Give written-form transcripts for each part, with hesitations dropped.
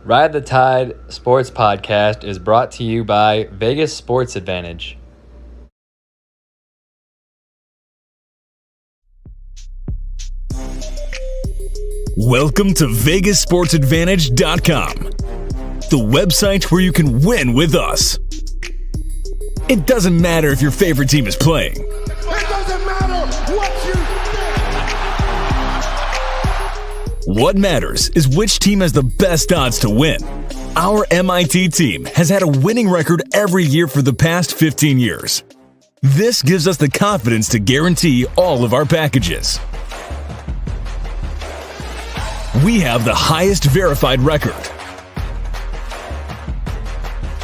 Ride the Tide Sports Podcast is brought to you by Vegas Sports Advantage. Welcome to VegasSportsAdvantage.com, the website where you can win with us. It doesn't matter if your favorite team is playing. It doesn't matter what you think. What matters is which team has the best odds to win. Our MIT team has had a winning record every year for the past 15 years. This gives us the confidence to guarantee all of our packages. We have the highest verified record.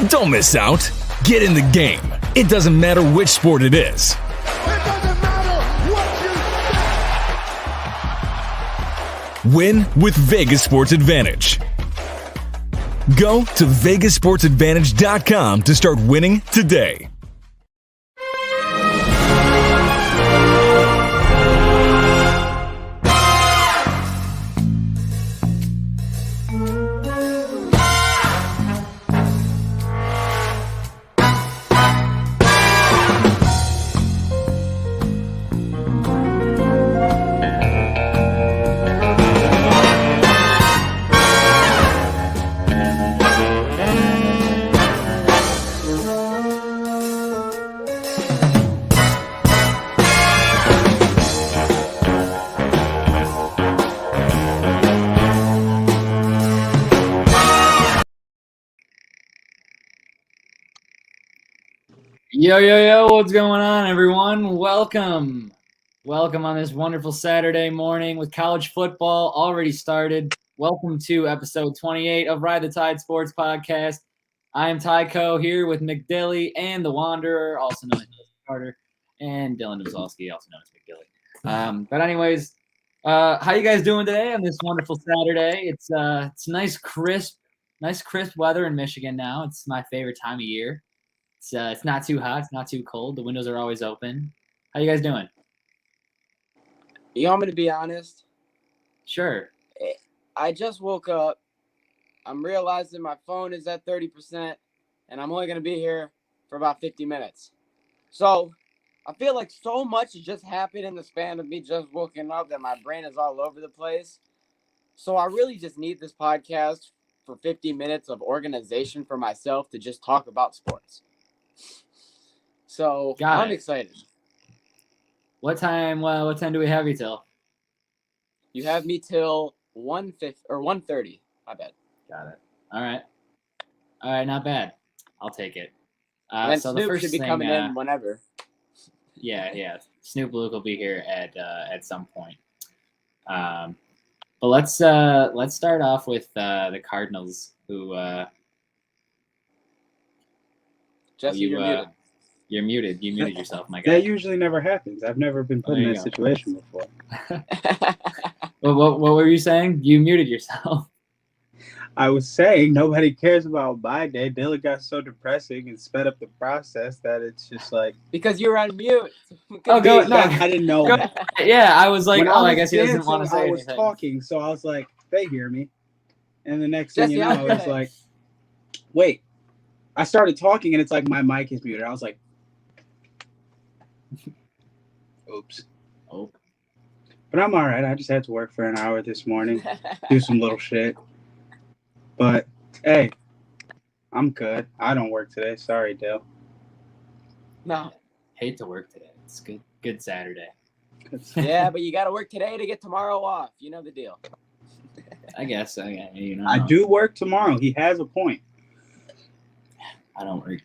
Don't miss out. Get in the game. It doesn't matter which sport it is. It doesn't matter what you think. Win with Vegas Sports Advantage. Go to VegasSportsAdvantage.com to start winning today. Yo, what's going on, everyone? Welcome on this wonderful Saturday morning with college football already started. Welcome to episode 28 of Ride the Tide Sports Podcast. I am Tyco here with McDilly and the Wanderer, also known as Carter, and Dylan Dwzowski, also known as McDilly. But anyways, how you guys doing today on this wonderful Saturday? It's nice crisp weather in Michigan now. It's my favorite time of year. It's not too hot. It's not too cold. The windows are always open. How you guys doing? You want me to be honest? Sure. I just woke up. I'm realizing my phone is at 30%, and I'm only going to be here for about 50 minutes. So I feel like so much has just happened in the span of me just waking up that my brain is all over the place. So I really just need this podcast for 50 minutes of organization for myself to just talk about sports. So I'm excited. What time do we have you till? You have me till 1:30. My bad. Got it. All right, not bad. I'll take it. And so Snoop the first should be thing, coming in whenever. Yeah. Snoop Luke will be here at some point. But let's start off with the Cardinals, who Jesse, you're muted. You're muted. You muted yourself, my guy. That usually never happens. I've never been put in that situation before. What were you saying? You muted yourself. I was saying nobody cares about my day. Dylan got so depressing and sped up the process that it's just like because you're on mute. Oh, go no! I didn't know. Yeah, I was like, I guess he dancing, doesn't want to say anything. I was talking, so I was like, they hear me, and the next thing you know, I was like, wait. I started talking, and it's like my mic is muted. I was like, oops. Oh. But I'm all right. I just had to work for an hour this morning, do some little shit. But, hey, I'm good. I don't work today. Sorry, Dale. No. Hate to work today. It's good Saturday. Yeah, but you got to work today to get tomorrow off. You know the deal. I guess. I do work tomorrow. He has a point. I don't work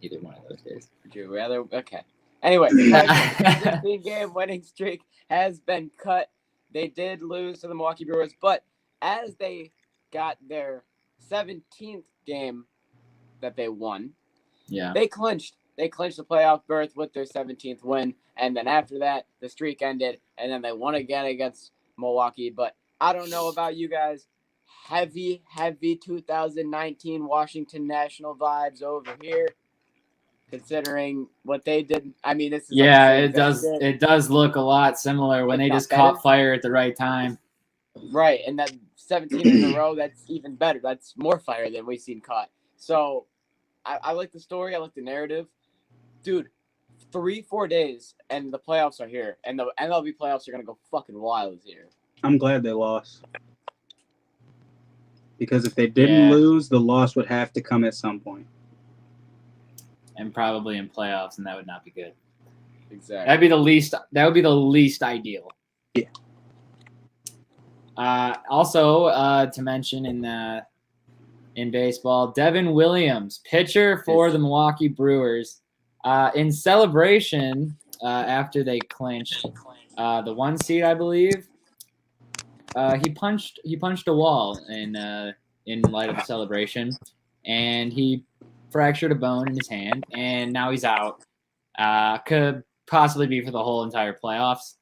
either one of those days. Would you rather? Okay. Anyway, the 15-game winning streak has been cut. They did lose to the Milwaukee Brewers, but as they got their 17th game that they won, they clinched. They clinched the playoff berth with their 17th win, and then after that, the streak ended, and then they won again against Milwaukee. But I don't know about you guys. Heavy 2019 Washington National vibes over here, considering what they did. I mean, this is it does look a lot similar when they just caught fire at the right time. Right, and that 17 in a row, that's even better. That's more fire than we've seen caught. So I like the story. I like the narrative. Dude, 3-4 days, and the playoffs are here. And the MLB playoffs are going to go fucking wild here. I'm glad they lost. Because if they didn't lose, the loss would have to come at some point. And probably in playoffs, and that would not be good. Exactly. That would be the least ideal. Yeah. Also, to mention in baseball, Devin Williams, pitcher for the Milwaukee Brewers, in celebration after they clinched the 1 seed, I believe. He punched a wall in light of the celebration, and he fractured a bone in his hand, and now he's out. Could possibly be for the whole entire playoffs.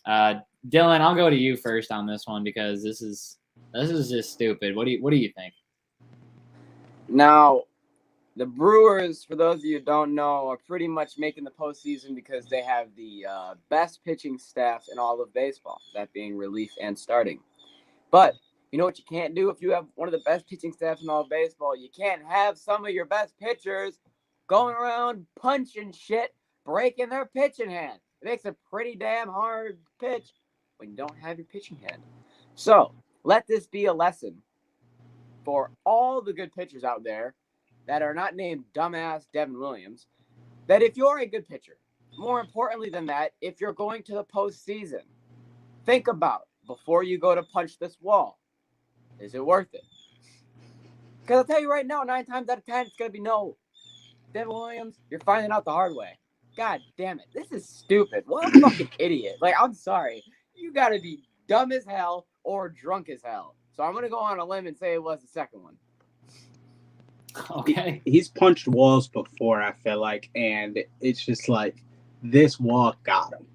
Dylan, I'll go to you first on this one because this is just stupid. What do you think? Now, the Brewers, for those of you who don't know, are pretty much making the postseason because they have the best pitching staff in all of baseball, that being relief and starting. But you know what you can't do if you have one of the best pitching staffs in all of baseball? You can't have some of your best pitchers going around punching shit, breaking their pitching hand. It makes a pretty damn hard pitch when you don't have your pitching hand. So let this be a lesson for all the good pitchers out there that are not named dumbass Devin Williams, that if you're a good pitcher, more importantly than that, if you're going to the postseason, think about before you go to punch this wall, is it worth it? Because I'll tell you right now, 9 times out of 10, it's going to be no. Devin Williams, you're finding out the hard way. God damn it. This is stupid. What a fucking idiot. Like, I'm sorry. You got to be dumb as hell or drunk as hell. So I'm going to go on a limb and say it was the second one. Okay. He's punched walls before, I feel like, and it's just like this wall got him.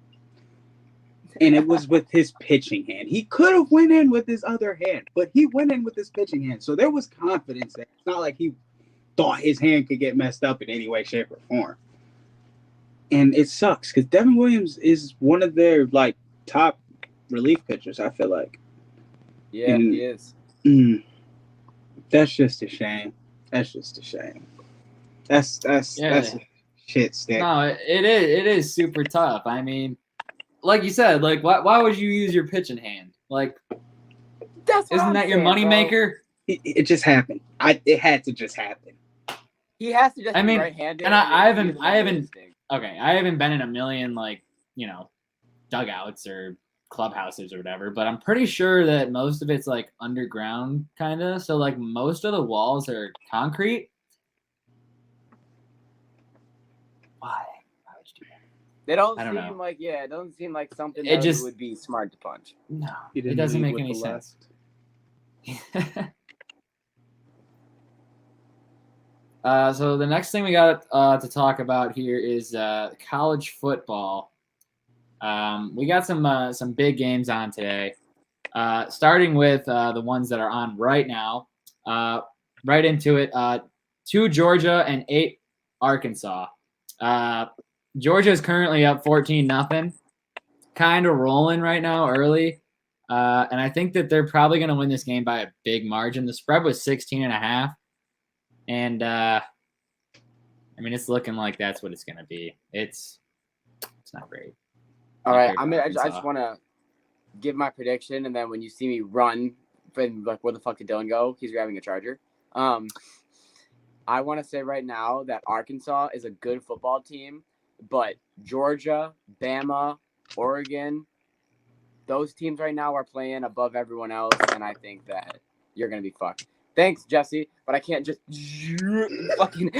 And it was with his pitching hand. He could have went in with his other hand, but he went in with his pitching hand. So there was confidence there. It's not like he thought his hand could get messed up in any way, shape, or form. And it sucks because Devin Williams is one of their like top relief pitchers, I feel like. Yeah, he is. That's just a shame. That's a shit stick. No, it is super tough. I mean, like you said, like why would you use your pitching hand? Like, isn't that your moneymaker? It just happened. It had to just happen. He has to just be right-handed. And I haven't been in a million dugouts or clubhouses or whatever, but I'm pretty sure that most of it's like underground kind of. So like most of the walls are concrete. Why would you do that? They don't seem like it doesn't seem like something that would be smart to punch. No, it doesn't make any sense. So the next thing we got to talk about here is college football. We got some big games on today, starting with the ones that are on right now. Right into it, 2 Georgia and 8 Arkansas. Georgia is currently up 14-0, kind of rolling right now early. And I think that they're probably going to win this game by a big margin. The spread was 16.5. And, I mean, it's looking like that's what it's going to be. It's not great. All right. I just want to give my prediction. And then when you see me run, like, where the fuck did Dylan go? He's grabbing a charger. I want to say right now that Arkansas is a good football team, but Georgia, Bama, Oregon, those teams right now are playing above everyone else. And I think that you're going to be fucked. Thanks, Jesse, but I can't just fucking.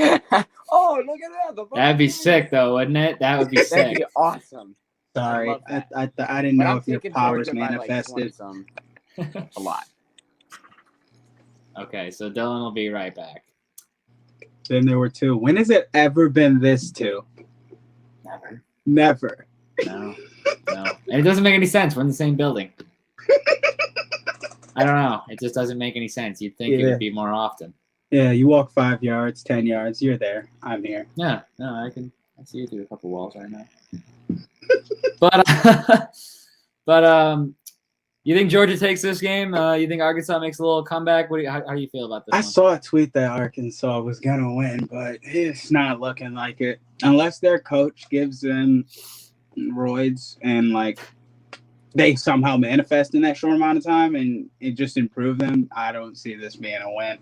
Oh, look at that! That'd be sick, though, wouldn't it? That would be sick. That'd be awesome. Sorry, I didn't know if your powers manifested. A lot. Okay, so Dylan will be right back. Then there were 2. When has it ever been this 2? Never. No. And it doesn't make any sense. We're in the same building. I don't know. It just doesn't make any sense. You'd think it would be more often. Yeah, you walk 5 yards, 10 yards. You're there. I'm here. Yeah. No, I see you through a couple walls right now. But You think Georgia takes this game? You think Arkansas makes a little comeback? How do you feel about this I one? saw a tweet that Arkansas was going to win, but it's not looking like it. Unless their coach gives them roids and, like, they somehow manifest in that short amount of time and it just improve them, I don't see this being a win.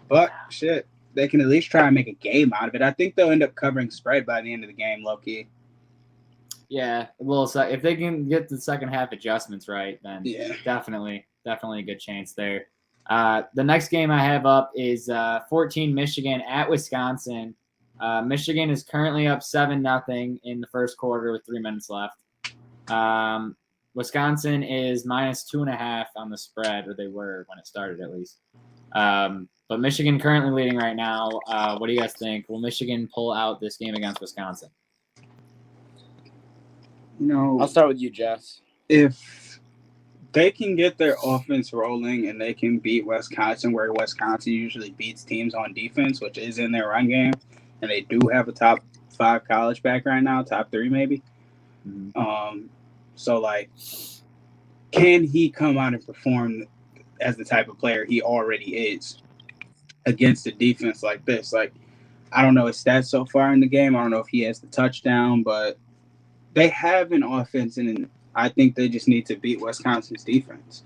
But, shit, they can at least try and make a game out of it. I think they'll end up covering spread by the end of the game, low-key. Yeah, if they can get the second half adjustments right, then definitely a good chance there. The next game I have up is 14 Michigan at Wisconsin. Michigan is currently up 7-0 in the first quarter with 3 minutes left. Wisconsin is -2.5 on the spread, or they were when it started at least. But Michigan currently leading right now. What do you guys think? Will Michigan pull out this game against Wisconsin? I'll start with you, Jess. If they can get their offense rolling and they can beat Wisconsin, where Wisconsin usually beats teams on defense, which is in their run game, and they do have a top 5 college back right now, top 3 maybe. Mm-hmm. So, like, can he come out and perform as the type of player he already is against a defense like this? Like, I don't know his stats so far in the game. I don't know if he has the touchdown, but they have an offense, and I think they just need to beat Wisconsin's defense.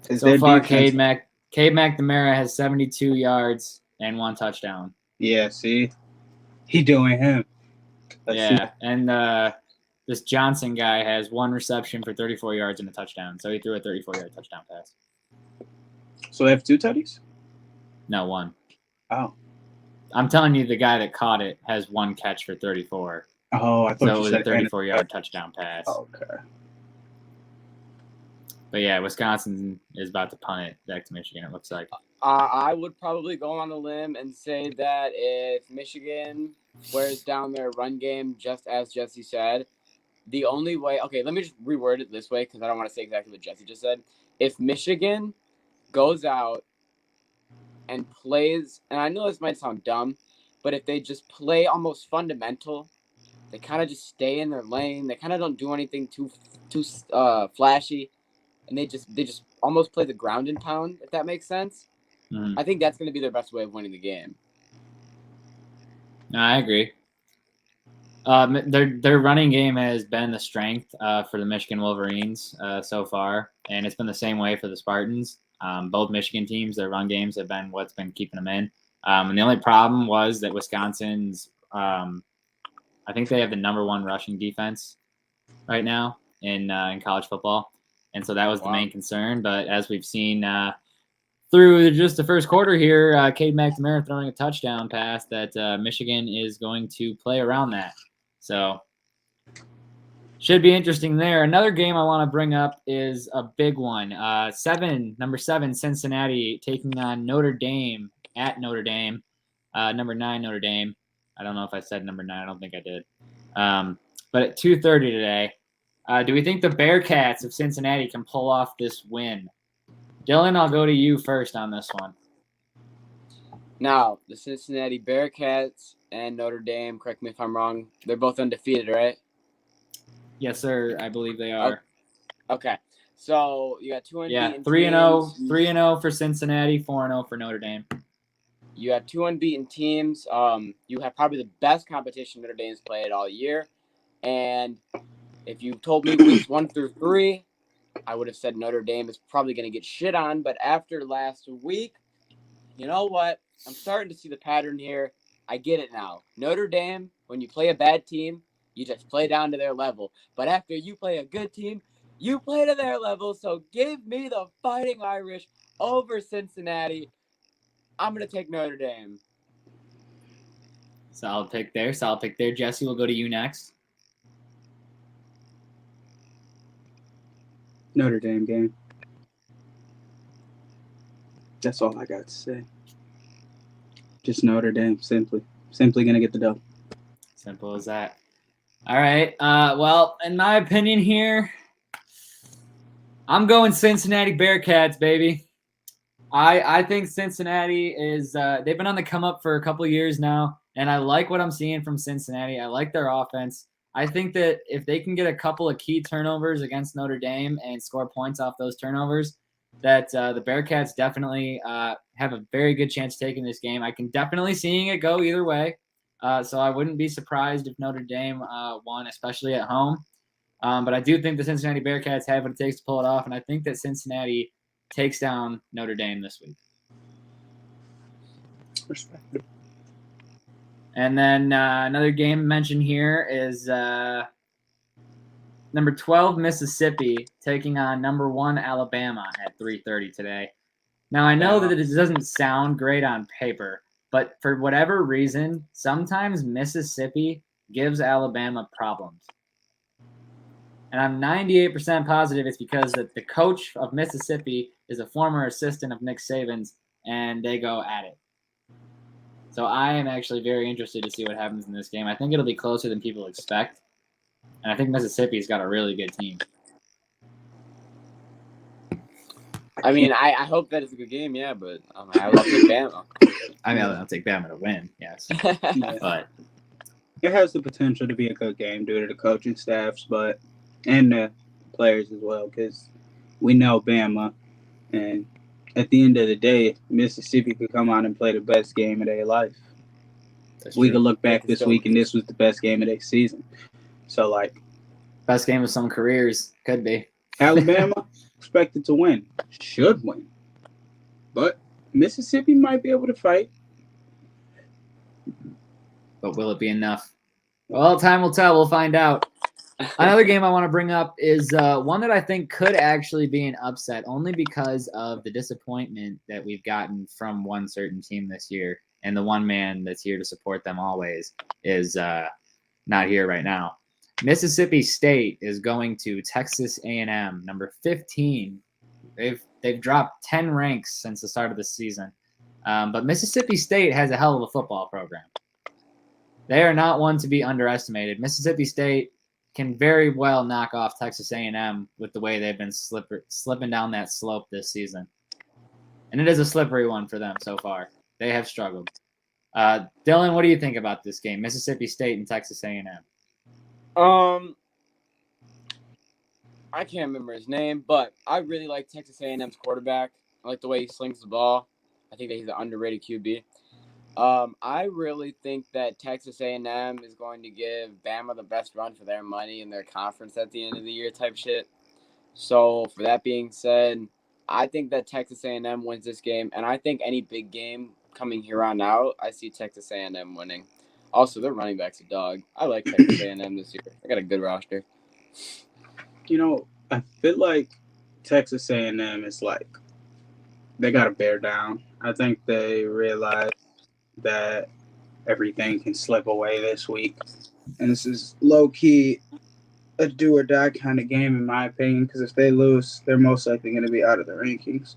So far, Cade McNamara has 72 yards and 1 touchdown. Yeah, see? He doing him. And this Johnson guy has 1 reception for 34 yards and a touchdown. So he threw a 34-yard touchdown pass. So they have 2 tutties? No, 1. Oh. I'm telling you, the guy that caught it has 1 catch for 34. Oh, I thought so it was a 34-yard touchdown pass. Okay. But yeah, Wisconsin is about to punt it back to Michigan, it looks like. I would probably go on a limb and say that if Michigan wears down their run game, just as Jesse said, the only way – okay, let me just reword it this way because I don't want to say exactly what Jesse just said. If Michigan goes out and plays – and I know this might sound dumb, but if they just play almost fundamental – they kind of just stay in their lane. They kind of don't do anything too flashy, and they just almost play the ground and pound, if that makes sense. Mm-hmm. I think that's going to be their best way of winning the game. No, I agree. Their running game has been the strength for the Michigan Wolverines so far, and it's been the same way for the Spartans. Both Michigan teams, their run games have been what's been keeping them in. And the only problem was that Wisconsin's I think they have the number 1 rushing defense right now in college football. And so that was the main concern. But as we've seen through just the first quarter here, Cade McNamara throwing a touchdown pass that Michigan is going to play around that. So should be interesting there. Another game I want to bring up is a big one. Number 7, Cincinnati taking on Notre Dame at Notre Dame. Number 9, Notre Dame. I don't know if I said number 9. I don't think I did. But at 2:30 today, do we think the Bearcats of Cincinnati can pull off this win? Dylan, I'll go to you first on this one. Now, the Cincinnati Bearcats and Notre Dame, correct me if I'm wrong, they're both undefeated, right? Yes, sir. I believe they are. Okay. So you got 2 unbeaten teams. 3-0. 3-0 for Cincinnati, 4-0 for Notre Dame. You have 2 unbeaten teams. You have probably the best competition Notre Dame's played all year. And if you told me weeks 1 through 3, I would have said Notre Dame is probably going to get shit on. But after last week, you know what? I'm starting to see the pattern here. I get it now. Notre Dame, when you play a bad team, you just play down to their level. But after you play a good team, you play to their level. So give me the Fighting Irish over Cincinnati. I'm going to take Notre Dame. Solid pick there. Jesse, we'll go to you next. Notre Dame game. That's all I got to say. Just Notre Dame, simply going to get the dub. Simple as that. All right. Well, in my opinion here, I'm going Cincinnati Bearcats, baby. I think Cincinnati is they've been on the come up for a couple of years now, and I like what I'm seeing from Cincinnati. I like their offense. I think that if they can get a couple of key turnovers against Notre Dame and score points off those turnovers, that the Bearcats definitely have a very good chance of taking this game. I can definitely seeing it go either way. So I wouldn't be surprised if Notre Dame won, especially at home. But I do think the Cincinnati Bearcats have what it takes to pull it off, and I think that Cincinnati takes down Notre Dame this week. Respectable. And then another game mentioned here is number 12 Mississippi taking on number 1 Alabama at 3:30 today. Now I know that it doesn't sound great on paper, but for whatever reason, sometimes Mississippi gives Alabama problems. And I'm 98% positive it's because that the coach of Mississippi is a former assistant of Nick Saban's, and they go at it. So I am actually very interested to see what happens in this game. I think it'll be closer than people expect. And I think Mississippi's got a really good team. I mean, I hope that it's a good game, yeah, but I will take Bama. I mean, I'll take Bama to win, yes. But it has the potential to be a good game due to the coaching staffs, and the players as well, because we know Bama, and at the end of the day, Mississippi could come out and play the best game of their life. We could look back this week, and this was the best game of their season. So, best game of some careers could be. Alabama expected to win, should win, but Mississippi might be able to fight. But will it be enough? Well, time will tell. We'll find out. Another game I want to bring up is one that I think could actually be an upset, only because of the disappointment that we've gotten from one certain team this year, and the one man that's here to support them always is not here right now. Mississippi State is going to Texas A&M, number 15. They've dropped 10 ranks since the start of the season, but Mississippi State has a hell of a football program. They are not one to be underestimated. Mississippi State can very well knock off Texas A&M with the way they've been slipping down that slope this season. And it is a slippery one for them so far. They have struggled. Dylan, what do you think about this game? Mississippi State and Texas A&M. I can't remember his name, but I really like Texas A&M's quarterback. I like the way he slings the ball. I think that he's an underrated QB. I really think that Texas A&M is going to give Bama the best run for their money in their conference at the end of the year type shit. So, for that being said, I think that Texas A&M wins this game, and I think any big game coming here on out, I see Texas A&M winning. Also, their running back's a dog. I like Texas A&M this year. They got a good roster. I feel like Texas A&M is they got to bear down. I think they realize that everything can slip away this week. And this is low-key a do-or-die kind of game, in my opinion, because if they lose, they're most likely going to be out of the rankings.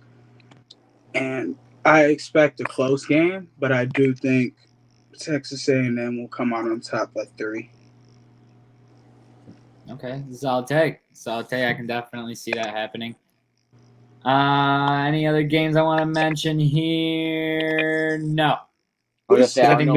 And I expect a close game, but I do think Texas A&M will come out on top by 3. Okay, solid take. I can definitely see that happening. Any other games I want to mention here? No. I think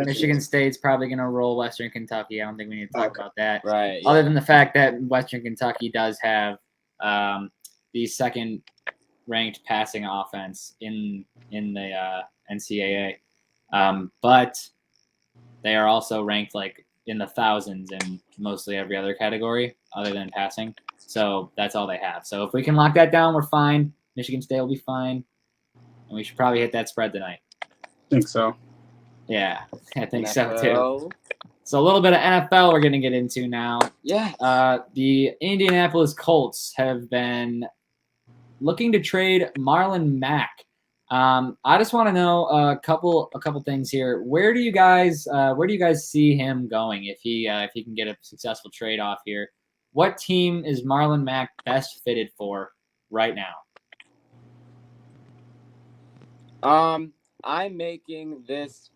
Michigan State's probably going to roll Western Kentucky. I don't think we need to talk about that. Right. Other than the fact that Western Kentucky does have the second-ranked passing offense in the NCAA. But they are also ranked in the thousands in mostly every other category other than passing. So that's all they have. So if we can lock that down, we're fine. Michigan State will be fine. And we should probably hit that spread tonight. I think so. Yeah, I think so too. So a little bit of NFL we're going to get into now. Yeah. The Indianapolis Colts have been looking to trade Marlon Mack. I just want to know a couple things here. Where do you guys see him going if he can get a successful trade off here? What team is Marlon Mack best fitted for right now? I'm making this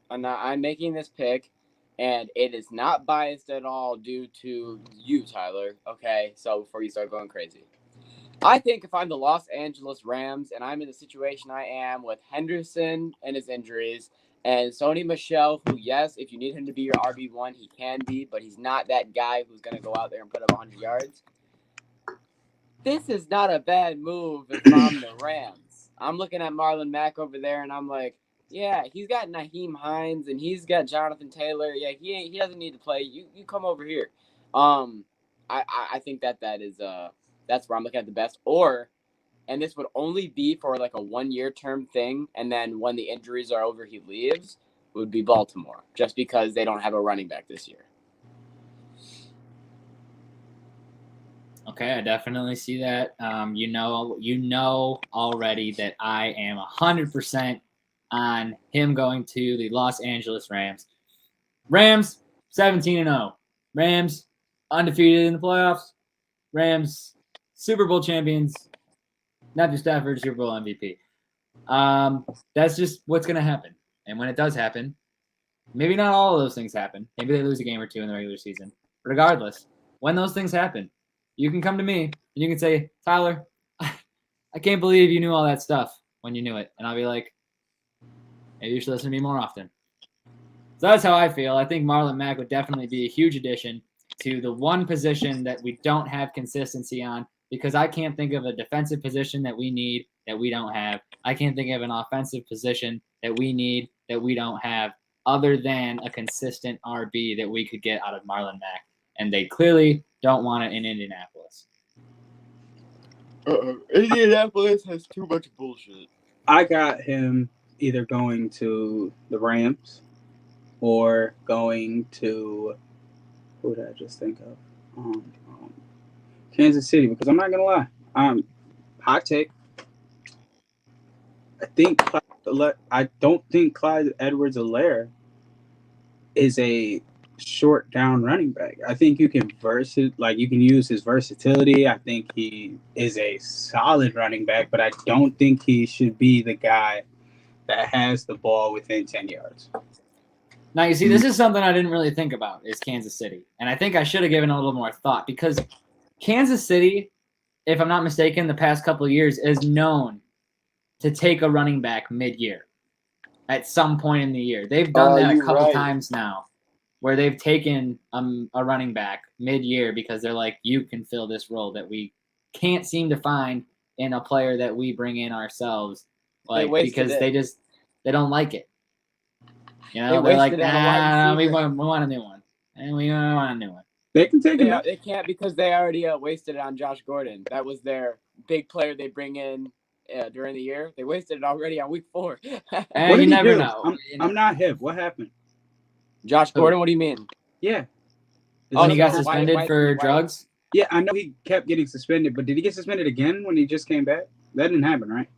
pick, and it is not biased at all due to you, Tyler. Okay, so before you start going crazy. I think if I'm the Los Angeles Rams and I'm in the situation I am with Henderson and his injuries And Sony Michel, who, yes, if you need him to be your RB1, he can be, but he's not that guy who's going to go out there and put up 100 yards. This is not a bad move if I'm the Rams. I'm looking at Marlon Mack over there, and I'm like, yeah, he's got Naheem Hines, and he's got Jonathan Taylor. Yeah, he doesn't need to play. You come over here. I think that's where I'm looking at the best. And this would only be for like a 1-year term thing, and then when the injuries are over, he leaves, would be Baltimore, just because they don't have a running back this year. Okay, I definitely see that. You know already that I am 100% on him going to the Los Angeles Rams. Rams 17-0. Rams undefeated in the playoffs. Rams Super Bowl champions. Matthew Stafford, Super Bowl MVP. That's just what's going to happen. And when it does happen, maybe not all of those things happen. Maybe they lose a game or two in the regular season. Regardless, when those things happen, you can come to me and you can say, Tyler, I can't believe you knew all that stuff when you knew it. And I'll be like, maybe you should listen to me more often. So that's how I feel. I think Marlon Mack would definitely be a huge addition to the one position that we don't have consistency on, because I can't think of a defensive position that we need that we don't have. I can't think of an offensive position that we need that we don't have, other than a consistent RB that we could get out of Marlon Mack. And they clearly don't want it in Indianapolis. Indianapolis has too much bullshit. I got him either going to the Rams or going to, who did I just think of? Kansas City, because I'm not going to lie. Hot take. I don't think Clyde Edwards-Helaire is a short down running back. I think you can use his versatility. I think he is a solid running back, but I don't think he should be the guy that has the ball within 10 yards. Now, you see, this is something I didn't really think about, is Kansas City. And I think I should have given it a little more thought, because Kansas City, if I'm not mistaken, the past couple of years is known to take a running back mid-year at some point in the year. They've done that a couple times now, where they've taken a running back mid-year because they're like, you can fill this role that we can't seem to find in a player that we bring in ourselves, because they don't like it. You know, they're like, nah, we want a new one, and we want a new one. They can take it. They can't, because they already wasted it on Josh Gordon. That was their big player they bring in during the year. They wasted it already on week 4. You never know. I'm not hip. What happened? Josh Gordon, what do you mean? Yeah. He got suspended for drugs? Yeah, I know he kept getting suspended, but did he get suspended again when he just came back? That didn't happen, right?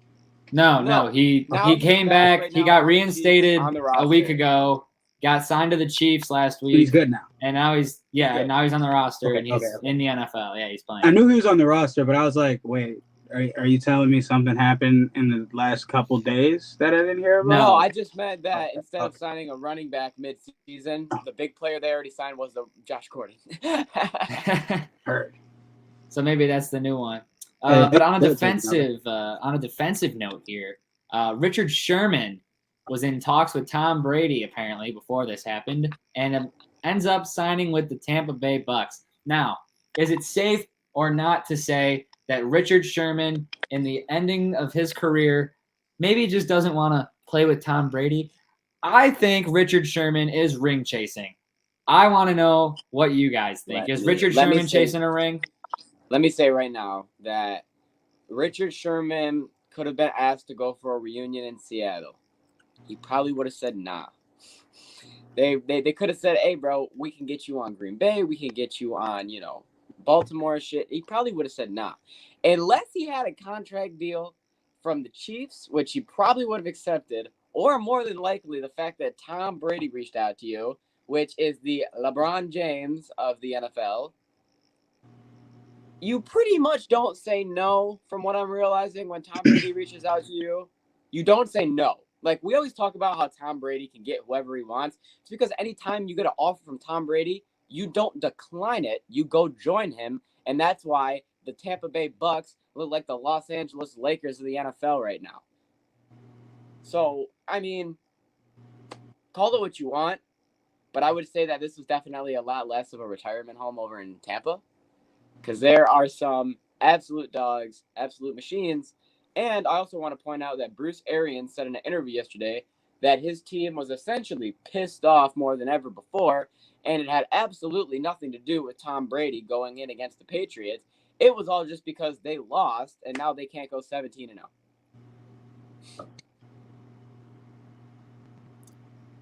No. He came back. Right, he got reinstated a week ago. Got signed to the Chiefs last week. He's good now. And now he's on the roster, and he's in the NFL. Yeah, he's playing. I knew he was on the roster, but I was like, wait, are you telling me something happened in the last couple days that I didn't hear about? No, I just meant that instead of signing a running back mid-season, the big player they already signed was the Josh Gordon. Heard. So maybe that's the new one. But on a defensive note here, Richard Sherman was in talks with Tom Brady apparently before this happened, and ends up signing with the Tampa Bay Bucks. Now, is it safe or not to say that Richard Sherman, in the ending of his career, maybe just doesn't want to play with Tom Brady? I think Richard Sherman is ring chasing. I want to know what you guys think. Is Richard Sherman chasing a ring? Let me say right now that Richard Sherman could have been asked to go for a reunion in Seattle. He probably would have said nah. They could have said, hey, bro, we can get you on Green Bay. We can get you on, Baltimore shit. He probably would have said nah. Unless he had a contract deal from the Chiefs, which he probably would have accepted, or more than likely the fact that Tom Brady reached out to you, which is the LeBron James of the NFL. You pretty much don't say no, from what I'm realizing, when Tom Brady reaches out to you. You don't say no. Like, we always talk about how Tom Brady can get whoever he wants. It's because anytime you get an offer from Tom Brady, you don't decline it. You go join him. And that's why the Tampa Bay Bucks look like the Los Angeles Lakers of the NFL right now. So, I mean, call it what you want, but I would say that this was definitely a lot less of a retirement home over in Tampa, because there are some absolute dogs, absolute machines. And I also want to point out that Bruce Arians said in an interview yesterday that his team was essentially pissed off more than ever before, and it had absolutely nothing to do with Tom Brady going in against the Patriots. It was all just because they lost, and now they can't go 17-0.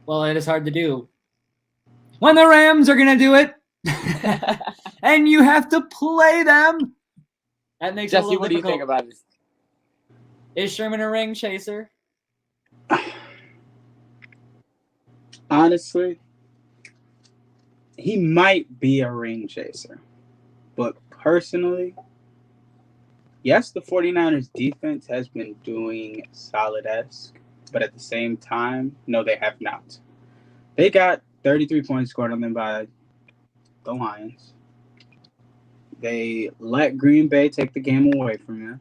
Well, it is hard to do when the Rams are going to do it, and you have to play them. That makes it a Jesse, little what do you difficult. think about this? Is Sherman a ring chaser? Honestly, he might be a ring chaser. But personally, yes, the 49ers defense has been doing solid-esque. But at the same time, no, they have not. They got 33 points scored on them by the Lions. They let Green Bay take the game away from them.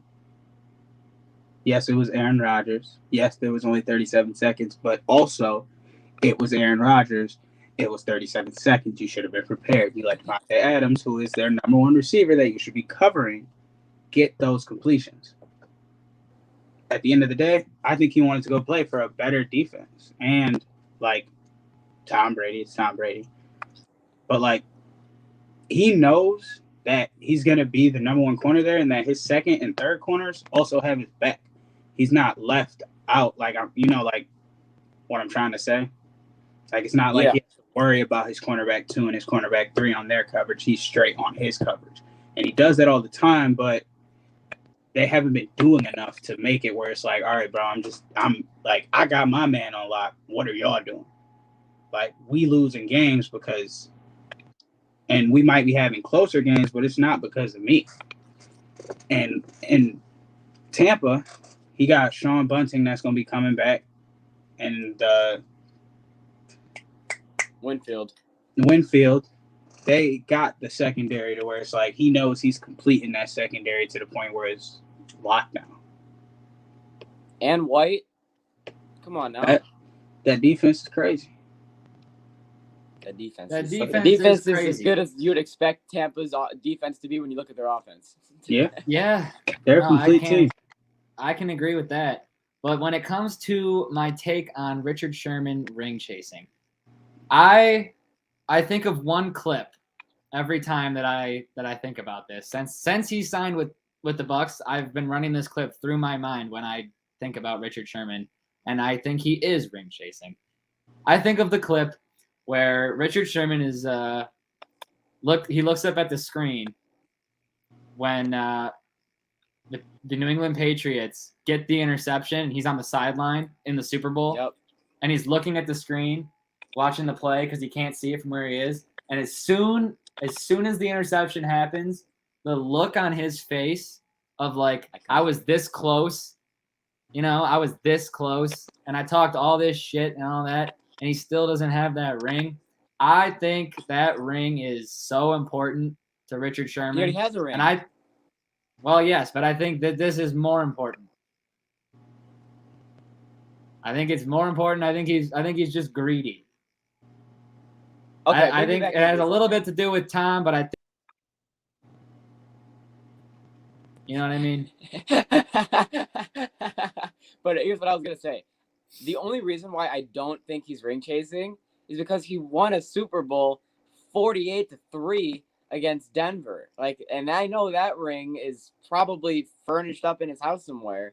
Yes, it was Aaron Rodgers. Yes, there was only 37 seconds, but also it was Aaron Rodgers. It was 37 seconds. You should have been prepared. You let Devontae Adams, who is their number one receiver that you should be covering, get those completions. At the end of the day, I think he wanted to go play for a better defense. And, Tom Brady, it's Tom Brady. But, he knows that he's going to be the number one corner there and that his second and third corners also have his back. He's not left out, what I'm trying to say. It's not like he has to worry about his cornerback 2 and his cornerback 3 on their coverage. He's straight on his coverage. And he does that all the time, but they haven't been doing enough to make it where it's all right, bro, I got my man on lock. What are y'all doing? We losing games because, and we might be having closer games, but it's not because of me. And in Tampa, he got Sean Bunting that's going to be coming back. And Winfield. They got the secondary to where it's he knows he's completing that secondary to the point where it's lockdown. And White. Come on now. That defense is crazy. That defense is as good as you'd expect Tampa's defense to be when you look at their offense. Yeah. They're a complete team. I can agree with that. But when it comes to my take on Richard Sherman ring chasing, I think of one clip every time that I think about this. Since he signed with the Bucks, I've been running this clip through my mind when I think about Richard Sherman, and I think he is ring chasing. I think of the clip where Richard Sherman is he looks up at the screen when the New England Patriots get the interception. He's on the sideline in the Super Bowl, and he's looking at the screen, watching the play because he can't see it from where he is. And as soon as the interception happens, the look on his face of I was this close, I was this close, and I talked all this shit and all that, and he still doesn't have that ring. I think that ring is so important to Richard Sherman. He already has a ring. And well, yes, but I think that this is more important. I think it's more important. I think he's just greedy. Okay, I think it has a little bit to do with Tom, but I think, you know what I mean? But here's what I was going to say. The only reason why I don't think he's ring chasing is because he won a Super Bowl 48-3 against Denver. And I know that ring is probably furnished up in his house somewhere.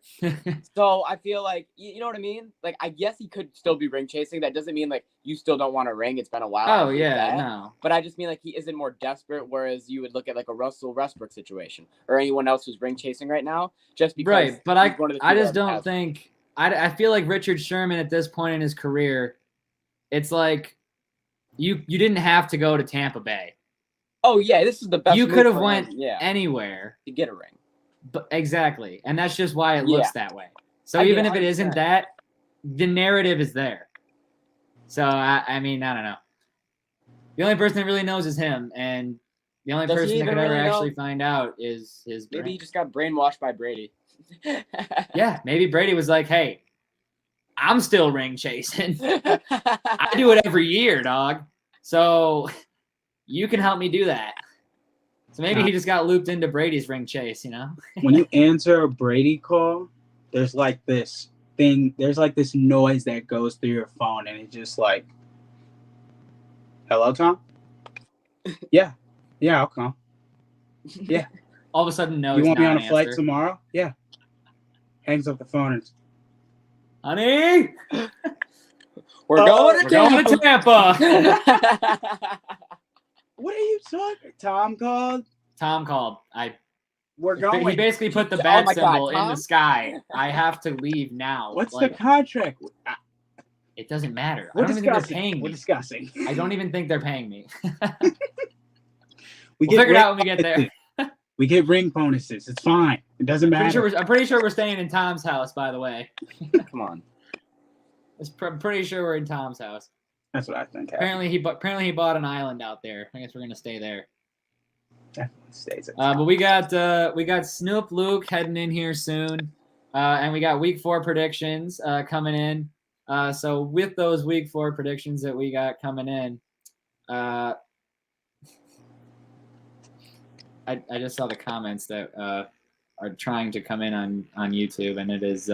So I feel you know what I mean? I guess he could still be ring chasing. That doesn't mean you still don't want a ring. It's been a while. Oh yeah, no. But I just mean he isn't more desperate, whereas you would look at a Russell Westbrook situation or anyone else who's ring chasing right now, just because. Right, but I just don't think. I feel like Richard Sherman at this point in his career, it's you didn't have to go to Tampa Bay. Oh yeah, this is the best. You could have went anywhere to get a ring. But exactly, and that's just why it looks that way. So If it isn't that, the narrative is there. So I mean, I don't know. The only person that really knows is him, and the only person that could ever actually find out is his brain. Maybe he just got brainwashed by Brady. Yeah, maybe Brady was like, "Hey, I'm still ring chasing. I do it every year, dog. So you can help me do that. So maybe he just got looped into Brady's ring chase, you know? When you answer a Brady call, there's like this thing, there's like this noise that goes through your phone, and it's just like, hello, Tom? Yeah, I'll come. Yeah. All of a sudden, no. You want me on a answer. flight tomorrow? Yeah. Hangs up the phone and, honey, We're going to Tampa. What are you talking? Tom called. We're going. He basically put the Oh bad my God, symbol in Tom? the sky. I have to leave now. What's Like, the contract? It doesn't matter. I We're don't even think they're discussing. paying We're me. discussing. I don't even think they're paying me. We'll We'll figure it out when we get there. We get ring bonuses. It's fine. It doesn't matter. I'm pretty sure we're staying in Tom's house, by the way. Come on. I'm pretty sure we're in Tom's house. That's what I think. Apparently he bought an island out there. I guess we're gonna stay there. Definitely stays at But we got Snoop Luke heading in here soon, and we got Week 4 predictions coming in. So with those Week 4 predictions that we got coming in, I just saw the comments that are trying to come in on YouTube, and it is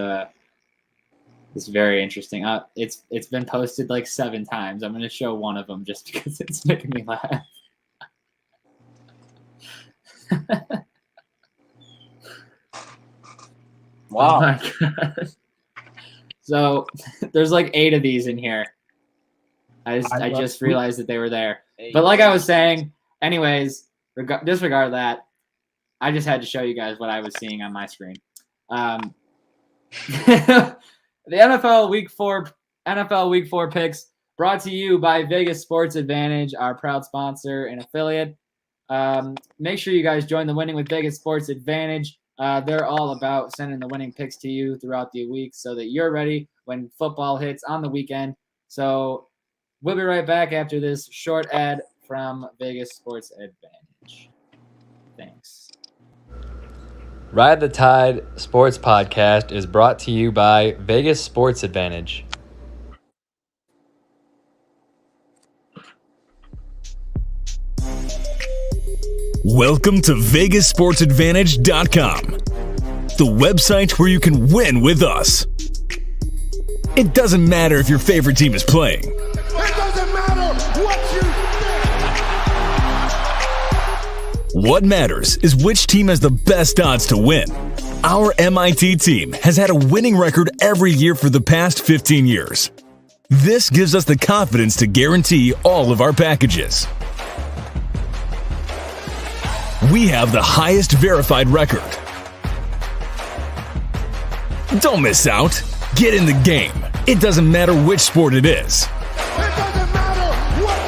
it's very interesting. It's been posted like 7 times. I'm going to show one of them just because it's making me laugh. Wow. Oh my God. So there's like 8 of these in here. I just realized that they were there. But like I was saying, anyways, disregard that. I just had to show you guys what I was seeing on my screen. The NFL Week 4 picks brought to you by Vegas Sports Advantage, our proud sponsor and affiliate. Make sure you guys join the Winning with Vegas Sports Advantage. They're all about sending the winning picks to you throughout the week so that you're ready when football hits on the weekend. So we'll be right back after this short ad from Vegas Sports Advantage. Thanks. Ride the Tide Sports Podcast is brought to you by Vegas Sports Advantage. Welcome to VegasSportsAdvantage.com, the website where you can win with us. It doesn't matter if your favorite team is playing. It doesn't matter what you think. What matters is which team has the best odds to win. Our MIT team has had a winning record every year for the past 15 years. This gives us the confidence to guarantee all of our packages. We have the highest verified record. Don't miss out. Get in the game. It doesn't matter which sport it is. It doesn't matter what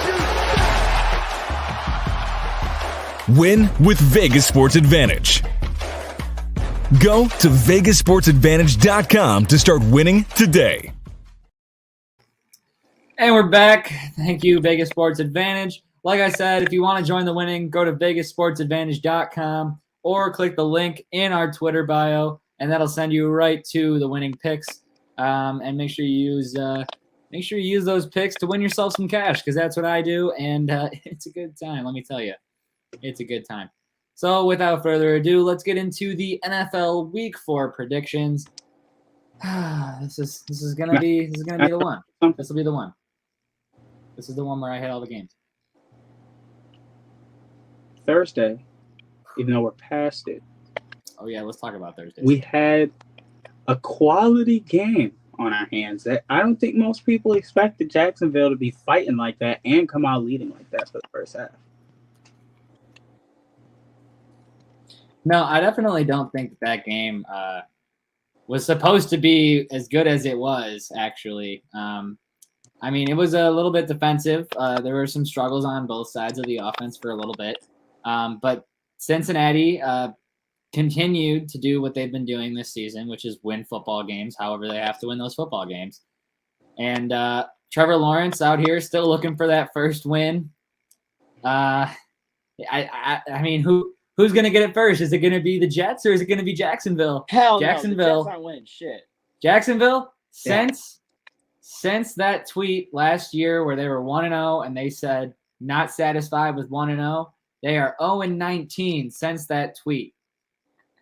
you Win with Vegas Sports Advantage. Go to VegasSportsAdvantage.com to start winning today. And we're back. Thank you, Vegas Sports Advantage. Like I said, if you want to join the winning, go to VegasSportsAdvantage.com or click the link in our Twitter bio, and that'll send you right to the winning picks. And make sure you use those picks to win yourself some cash, because that's what I do, and it's a good time. Let me tell you, it's a good time. So without further ado, let's get into the NFL Week 4 predictions. This is gonna be the one. This will be the one. This is the one where I hit all the games. Thursday, even though we're past it. Oh yeah, let's talk about Thursday. We had a quality game on our hands that I don't think most people expected Jacksonville to be fighting like that and come out leading like that for the first half. No, I definitely don't think that game was supposed to be as good as it was, actually. I mean, it was a little bit defensive. There were some struggles on both sides of the offense for a little bit. But Cincinnati continued to do what they've been doing this season, which is win football games, however they have to win those football games. And Trevor Lawrence out here still looking for that first win. I mean, who's going to get it first? Is it going to be the Jets or is it going to be Jacksonville? Hell Jacksonville. no, the Jets aren't winning shit. Jacksonville, since since that tweet last year where they were 1-0 and they said not satisfied with 1-0, they are 0-19 since that tweet.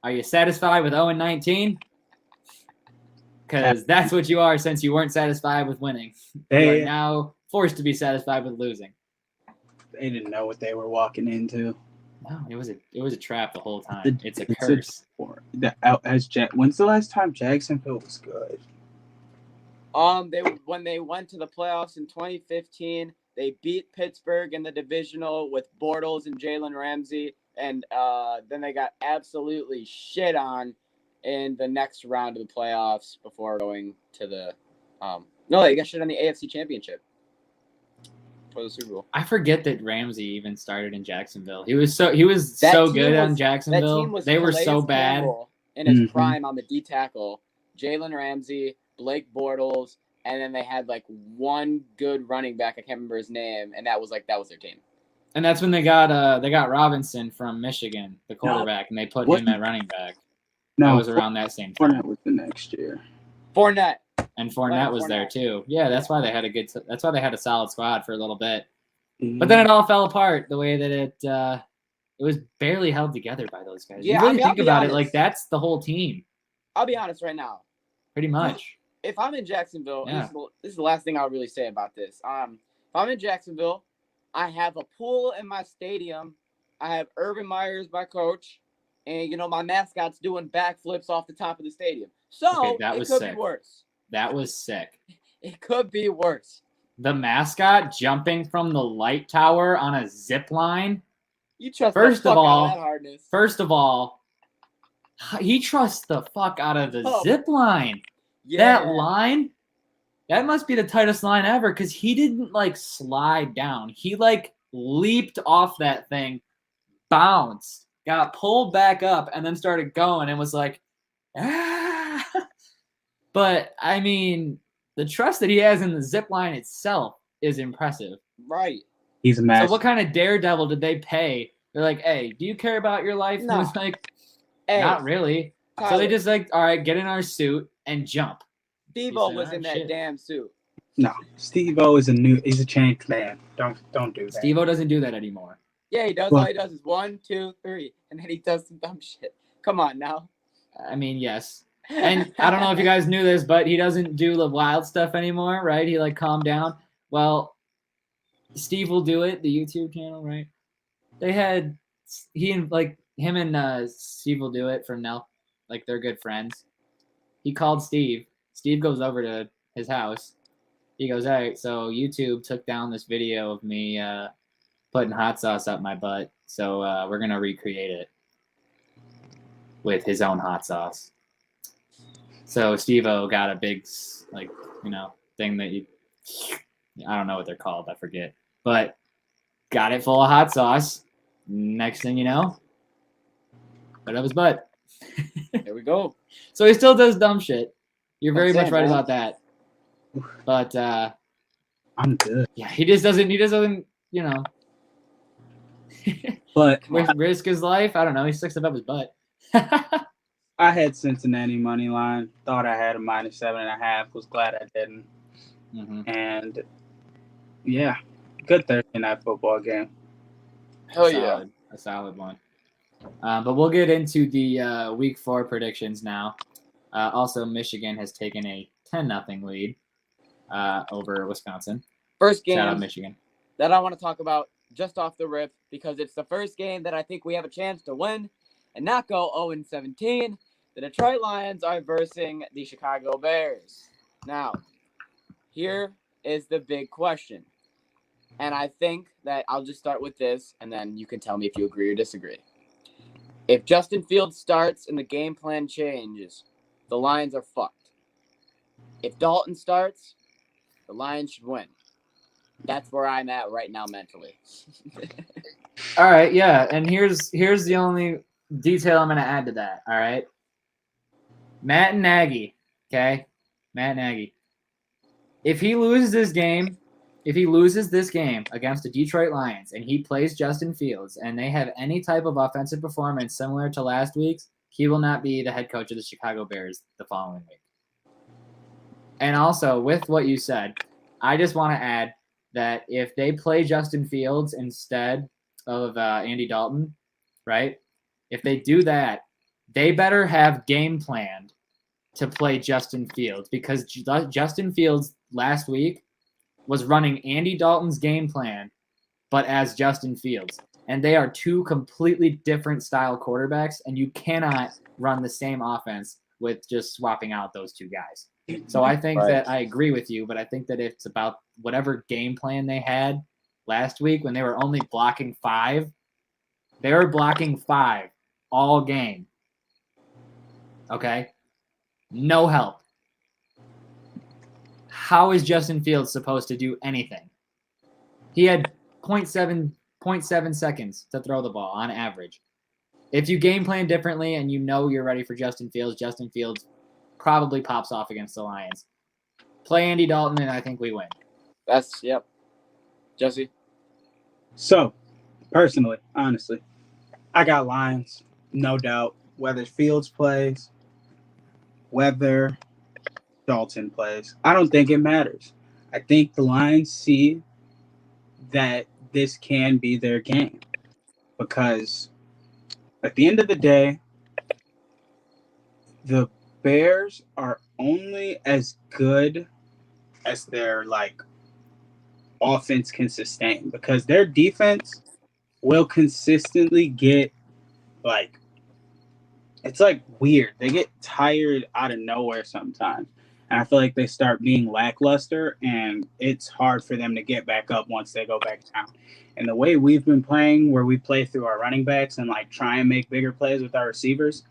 Are you satisfied with 0-19? Because that's what you are since you weren't satisfied with winning. You are now forced to be satisfied with losing. They didn't know what they were walking into. No, it was a trap the whole time. It's a curse. When's the last time Jacksonville was good? When they went to the playoffs in 2015, they beat Pittsburgh in the divisional with Bortles and Jalen Ramsey, and then they got absolutely shit on in the next round of the playoffs before going to the they got shit on the AFC Championship for the Super Bowl. I forget that Ramsey even started in Jacksonville. He was so good on Jacksonville. They were so bad. Campbell in his prime on the D tackle, Jalen Ramsey, Blake Bortles, and then they had like one good running back. I can't remember his name, and that was their team. And that's when they got Robinson from Michigan, the quarterback, and they put him at running back. No, that was around that same time. Fournette was the next year. Fournette was there too. Yeah, that's why they had a solid squad for a little bit. But then it all fell apart the way that it was barely held together by those guys. Yeah, you really think about it, like that's the whole team. I'll be honest right now. Pretty much. If I'm in Jacksonville, this is the last thing I'll really say about this. If I'm in Jacksonville, I have a pool in my stadium. I have Urban Meyer's my coach. And, my mascot's doing backflips off the top of the stadium. So, it could be worse. That was sick. It could be worse. The mascot jumping from the light tower on a zip line. You trust First the fuck of all, out of that hardness. First of all, he trusts the fuck out of the zip line. Yeah. That line, that must be the tightest line ever because he didn't, slide down. He, leaped off that thing, bounced, got pulled back up, and then started going and was like, ah. But, I mean, the trust that he has in the zip line itself is impressive. Right. He's a master. So what kind of daredevil did they pay? They're like, hey, do you care about your life? No. And he's like, not really. Tyler. So they just all right, get in our suit and jump. Steve-O was in that damn suit. No, Steve-O is he's a changed man. Don't do that. Steve-O doesn't do that anymore. Yeah, he does. All he does is 1, 2, 3, and then he does some dumb shit. Come on now. I mean, yes. And I don't know if you guys knew this, but he doesn't do the wild stuff anymore, right? He calmed down. Well, Steve will do it, the YouTube channel, right? Him and Steve will do it for Nell. They're good friends. He called Steve. Steve goes over to his house. He goes, all right, so YouTube took down this video of me putting hot sauce up my butt. So we're going to recreate it with his own hot sauce. So Steve-O got a big, thing that I don't know what they're called. I forget. But got it full of hot sauce. Next thing you know, put up his butt. There we go. So he still does dumb shit. You're very much right about that. But I'm good. Yeah, he just doesn't, But risk his life. I don't know. He sticks it up his butt. I had Cincinnati money line. Thought I had a -7.5. Was glad I didn't. Mm-hmm. And yeah, good Thursday night football game. Hell yeah, a solid one. But we'll get into the Week 4 predictions now. Also, Michigan has taken a 10-0 lead over Wisconsin. First game. Shout out Michigan. That I want to talk about just off the rip because it's the first game that I think we have a chance to win and not go 0-17. The Detroit Lions are versing the Chicago Bears. Now, here is the big question. And I think that I'll just start with this, and then you can tell me if you agree or disagree. If Justin Fields starts and the game plan changes, the Lions are fucked. If Dalton starts, the Lions should win. That's where I'm at right now mentally. All right, yeah, and here's the only detail I'm going to add to that, all right? Matt Nagy, okay? Matt Nagy. If he loses this game against the Detroit Lions and he plays Justin Fields and they have any type of offensive performance similar to last week's, he will not be the head coach of the Chicago Bears the following week. And also, with what you said, I just want to add that if they play Justin Fields instead of Andy Dalton, right? If they do that, they better have game planned to play Justin Fields, because Justin Fields last week was running Andy Dalton's game plan, but as Justin Fields. And they are two completely different style quarterbacks, and you cannot run the same offense with just swapping out those two guys. So I think that I agree with you, but I think that it's about whatever game plan they had last week when they were only blocking 5. They were blocking 5 all game. Okay? No help. How is Justin Fields supposed to do anything? He had 0.7 seconds to throw the ball on average. If you game plan differently and you know you're ready for Justin Fields probably pops off against the Lions. Play Andy Dalton, and I think we win. Yep. Jesse? So, personally, honestly, I got Lions, no doubt. Whether Fields plays, whether Dalton plays, I don't think it matters. I think the Lions see that this can be their game, because at the end of the day, the Bears are only as good as their offense can sustain, because their defense will consistently get it's weird. They get tired out of nowhere sometimes. And I feel like they start being lackluster, and it's hard for them to get back up once they go back down. And the way we've been playing, where we play through our running backs and try and make bigger plays with our receivers,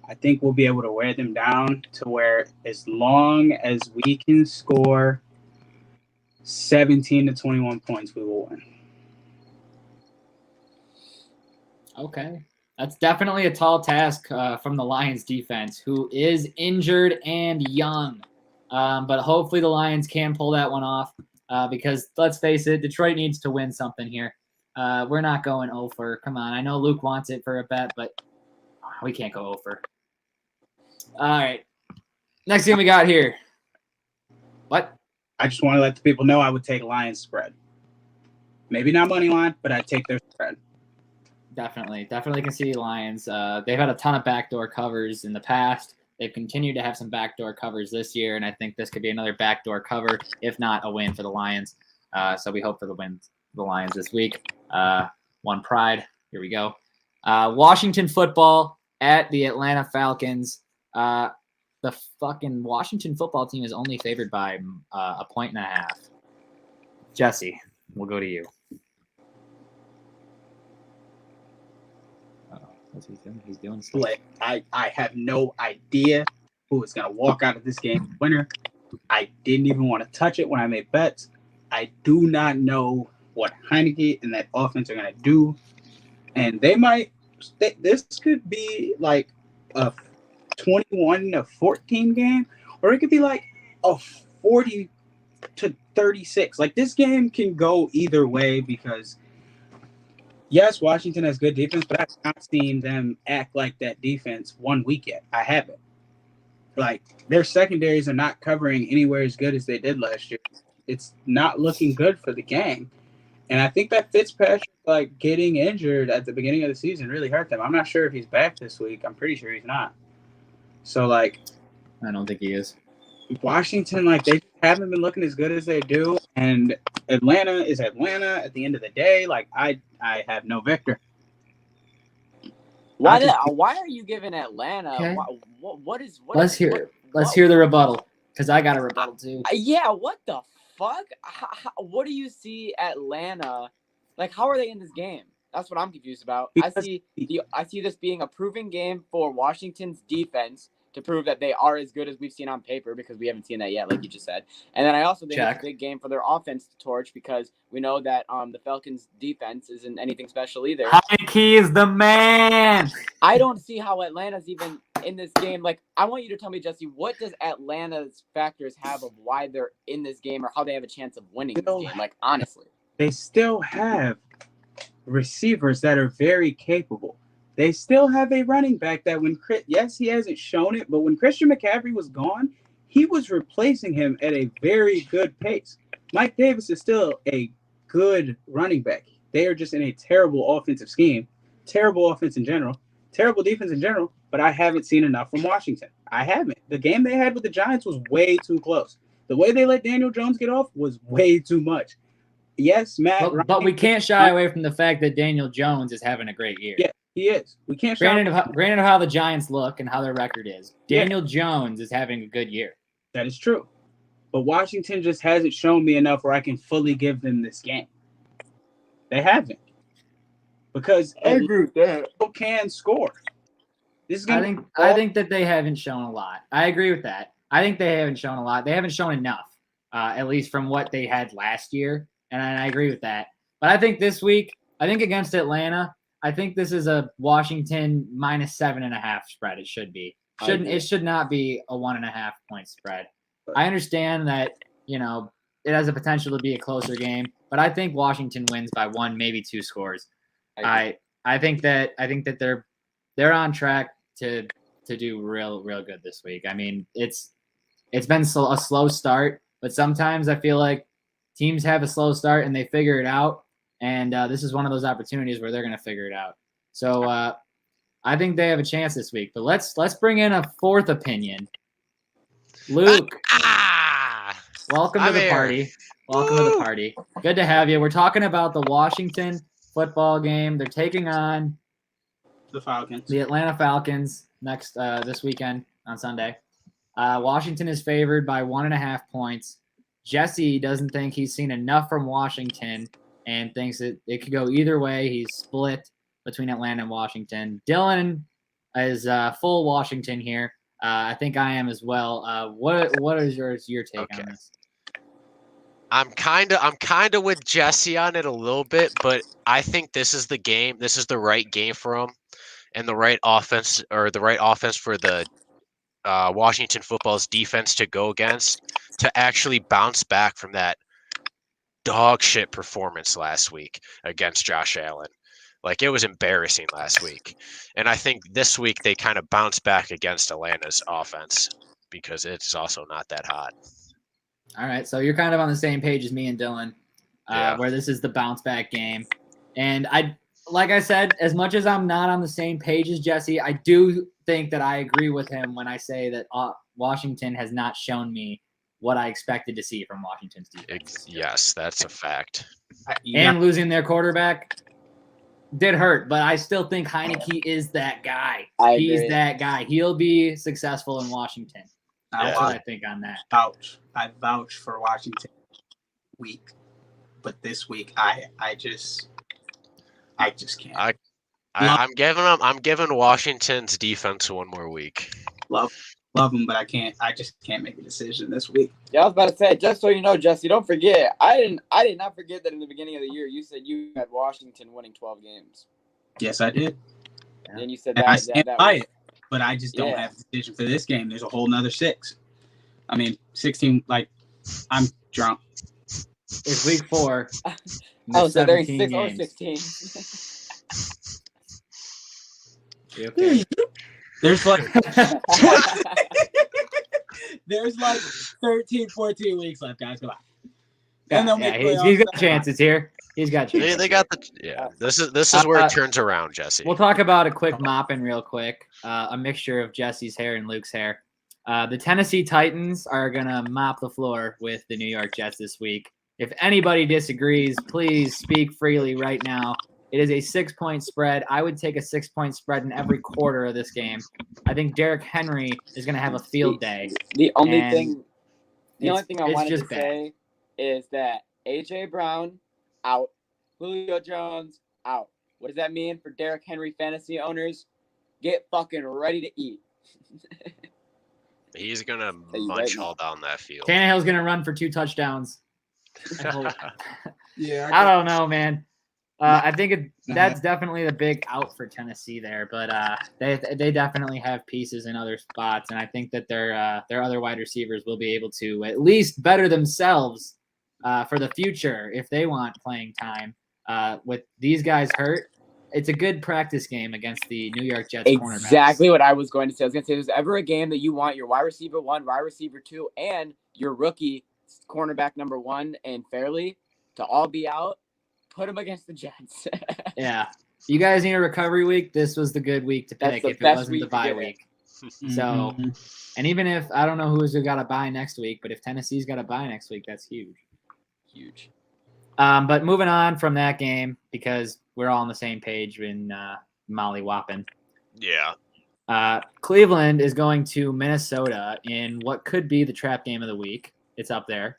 I think we'll be able to wear them down to where, as long as we can score 17 to 21 points, we will win. Okay. That's definitely a tall task from the Lions defense, who is injured and young. But hopefully the Lions can pull that one off, because let's face it, Detroit needs to win something here. We're not going over. Come on. I know Luke wants it for a bet, but we can't go over. All right. Next game we got here. What? I just want to let the people know I would take Lions spread. Maybe not money line, but I'd take their spread. Definitely can see Lions. They've had a ton of backdoor covers in the past. They've continued to have some backdoor covers this year, and I think this could be another backdoor cover, if not a win for the Lions. So we hope for the win for the Lions this week. One pride. Here we go. Washington football at the Atlanta Falcons. The fucking Washington football team is only favored by 1.5. Jesse, we'll go to you. What's he doing? He's doing stuff. I have no idea who is going to walk out of this game winner. I didn't even want to touch it when I made bets. I do not know what Heineke and that offense are going to do. And this could be a 21-14 game, or it could be a 40-36. This game can go either way, because yes, Washington has good defense, but I've not seen them act like that defense 1 week yet. I haven't. Their secondaries are not covering anywhere as good as they did last year. It's not looking good for the gang. And I think that Fitzpatrick, getting injured at the beginning of the season really hurt them. I'm not sure if he's back this week. I'm pretty sure he's not. So, I don't think he is. Washington, they haven't been looking as good as they do. And Atlanta is Atlanta at the end of the day. I have no victor. Why are you giving Atlanta? Okay. Let's hear the rebuttal, because I got a rebuttal too. Yeah, what the fuck? What do you see Atlanta? How are they in this game? That's what I'm confused about. I see this being a proving game for Washington's defense to prove that they are as good as we've seen on paper, because we haven't seen that yet, like you just said. And then I also think it's a big game for their offense to torch, because we know that the Falcons' defense isn't anything special either. Heineke is the man. I don't see how Atlanta's even in this game. I want you to tell me, Jesse, what does Atlanta's factors have of why they're in this game, or how they have a chance of winning this game? Honestly. They still have receivers that are very capable. They still have a running back that he hasn't shown it, but when Christian McCaffrey was gone, he was replacing him at a very good pace. Mike Davis is still a good running back. They are just in a terrible offensive scheme, terrible offense in general, terrible defense in general, but I haven't seen enough from Washington. I haven't. The game they had with the Giants was way too close. The way they let Daniel Jones get off was way too much. Yes, Matt. But we can't shy away from the fact that Daniel Jones is having a great year. Yeah, he is. We can't shy Granted of how the Giants look and how their record is, Daniel Jones is having a good year. That is true. But Washington just hasn't shown me enough where I can fully give them this game. They haven't. Because I agree with that. people can score. This is I think that they haven't shown a lot. I agree with that. I think they haven't shown a lot. They haven't shown enough, at least from what they had last year. And I agree with that. But I think this week, I think against Atlanta, I think this is a Washington -7.5 spread. It should be. It should not be a 1.5 point spread. I understand that, it has a potential to be a closer game, but I think Washington wins by 1, maybe 2 scores. I think that they're on track to do real good this week. I mean, it's been a slow start, but sometimes I feel like teams have a slow start and they figure it out. And this is one of those opportunities where they're going to figure it out. So I think they have a chance this week. But let's bring in a fourth opinion. Luke, welcome to the party. Welcome to the party. Good to have you. We're talking about the Washington football game. They're taking on the Falcons, the Atlanta Falcons this weekend on Sunday. Washington is favored by 1.5 points. Jesse doesn't think he's seen enough from Washington and thinks that it could go either way. He's split between Atlanta and Washington. Dylan is full Washington here. I think I am as well. What is your take on this? I'm kind of with Jesse on it a little bit, but I think this is the game. This is the right game for him, and the right offense for the Washington football's defense to go against to actually bounce back from that dog shit performance last week against Josh Allen. Like, it was embarrassing last week. And I think this week they kind of bounce back against Atlanta's offense because it's also not that hot. All right, so you're kind of on the same page as me and Dylan, where this is the bounce back game. And like I said, as much as I'm not on the same page as Jesse, I do think that I agree with him when I say that Washington has not shown me what I expected to see from Washington's defense. Yes, that's a fact. And losing their quarterback did hurt, but I still think Heineke is that guy. He's that guy. He'll be successful in Washington. That's what I think on that. I vouch for Washington week, but this week I just can't. I'm giving Washington's defense one more week. Love them, but I just can't make a decision this week. Yeah, I was about to say, just so you know, Jesse, don't forget. I did not forget that in the beginning of the year you said you had Washington winning 12 games. Yes, I did. And then you said and that. I stand by it, but I just don't have a decision for this game. There's a whole nother 6. I mean, 16. Like, I'm drunk. It's week 4. Oh, so there's 6 games. or 16. Okay. There's like 13, 14 weeks left, guys. Come on. He's got chances here. He's got chances. They got This is where it turns around, Jesse. We'll talk about a quick mopping real quick. A mixture of Jesse's hair and Luke's hair. The Tennessee Titans are gonna mop the floor with the New York Jets this week. If anybody disagrees, please speak freely right now. It is a 6-point spread. I would take a 6-point spread in every quarter of this game. I think Derrick Henry is going to have a field day. The only thing I wanted to say is that A.J. Brown out, Julio Jones out. What does that mean for Derrick Henry fantasy owners? Get fucking ready to eat. He's going to munch all down that field. Tannehill's going to run for 2 touchdowns. I hope. Yeah, I don't know, man. I think that's definitely the big out for Tennessee there, but they definitely have pieces in other spots, and I think that their other wide receivers will be able to at least better themselves for the future if they want playing time. With these guys hurt, it's a good practice game against the New York Jets cornerbacks. Exactly what I was going to say. I was going to say, if there's ever a game that you want your wide receiver 1, wide receiver 2, and your rookie cornerback number 1 and Fairley to all be out, put them against the Jets. Yeah. You guys need a recovery week. This was the good week to pick if it wasn't the bye week. So, and even if I don't know who's got a bye next week, but if Tennessee's got a bye next week, that's huge. Huge. But moving on from that game, because we're all on the same page in Molly Whoppin. Yeah. Cleveland is going to Minnesota in what could be the trap game of the week. It's up there.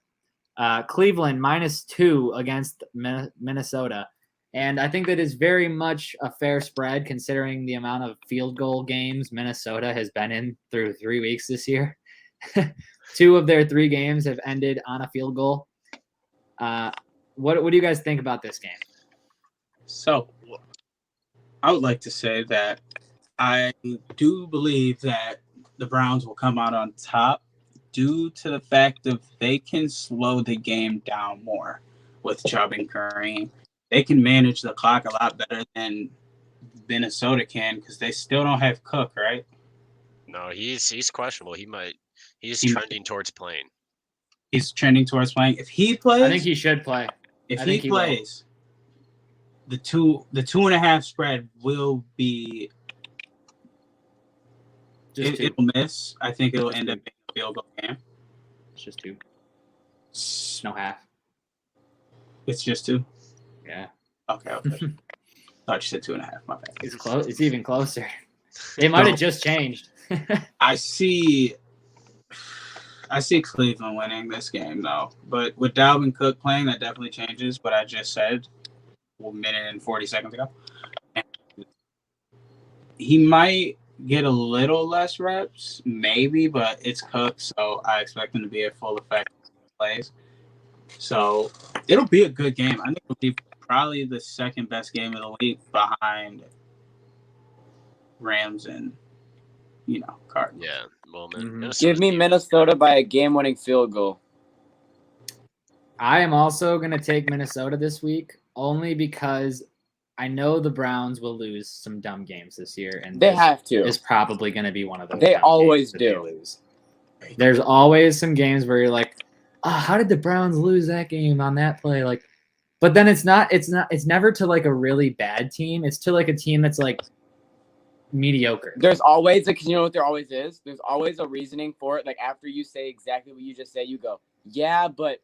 Cleveland -2 against Minnesota. And I think that is very much a fair spread considering the amount of field goal games Minnesota has been in through 3 weeks this year. 2 of their 3 games have ended on a field goal. What do you guys think about this game? So, I would like to say that I do believe that the Browns will come out on top due to the fact that they can slow the game down more with Chubb and Kareem. They can manage the clock a lot better than Minnesota can because they still don't have Cook, right? No, he's questionable. He's trending towards playing. He's trending towards playing. If he plays, I think he should play. If he plays, the 2.5 spread will be. It'll miss. I think it'll end up being a field goal game. It's just 2. No half. It's just 2. Yeah. Okay. Thought you said 2.5. My bad. It's close. It's even closer. It might have just changed. I see Cleveland winning this game though, but with Dalvin Cook playing, that definitely changes what I just said a minute and 40 seconds ago. And he might get a little less reps, maybe, but it's Cook, so I expect him to be at full effect plays. So it'll be a good game. I think it'll be probably the second best game of the week behind Rams and Cardinals. Yeah. Well, Give me Minnesota by a game-winning field goal. I am also going to take Minnesota this week only because I know the Browns will lose some dumb games this year, and they have to. Is probably going to be one of those. They always do. They lose. There's always some games where you're like, "Oh, how did the Browns lose that game on that play?" Like, but then it's never to like a really bad team. It's to like a team that's like mediocre. There's always you know what there always is? There's always a reasoning for it. Like after you say exactly what you just said, you go, yeah, but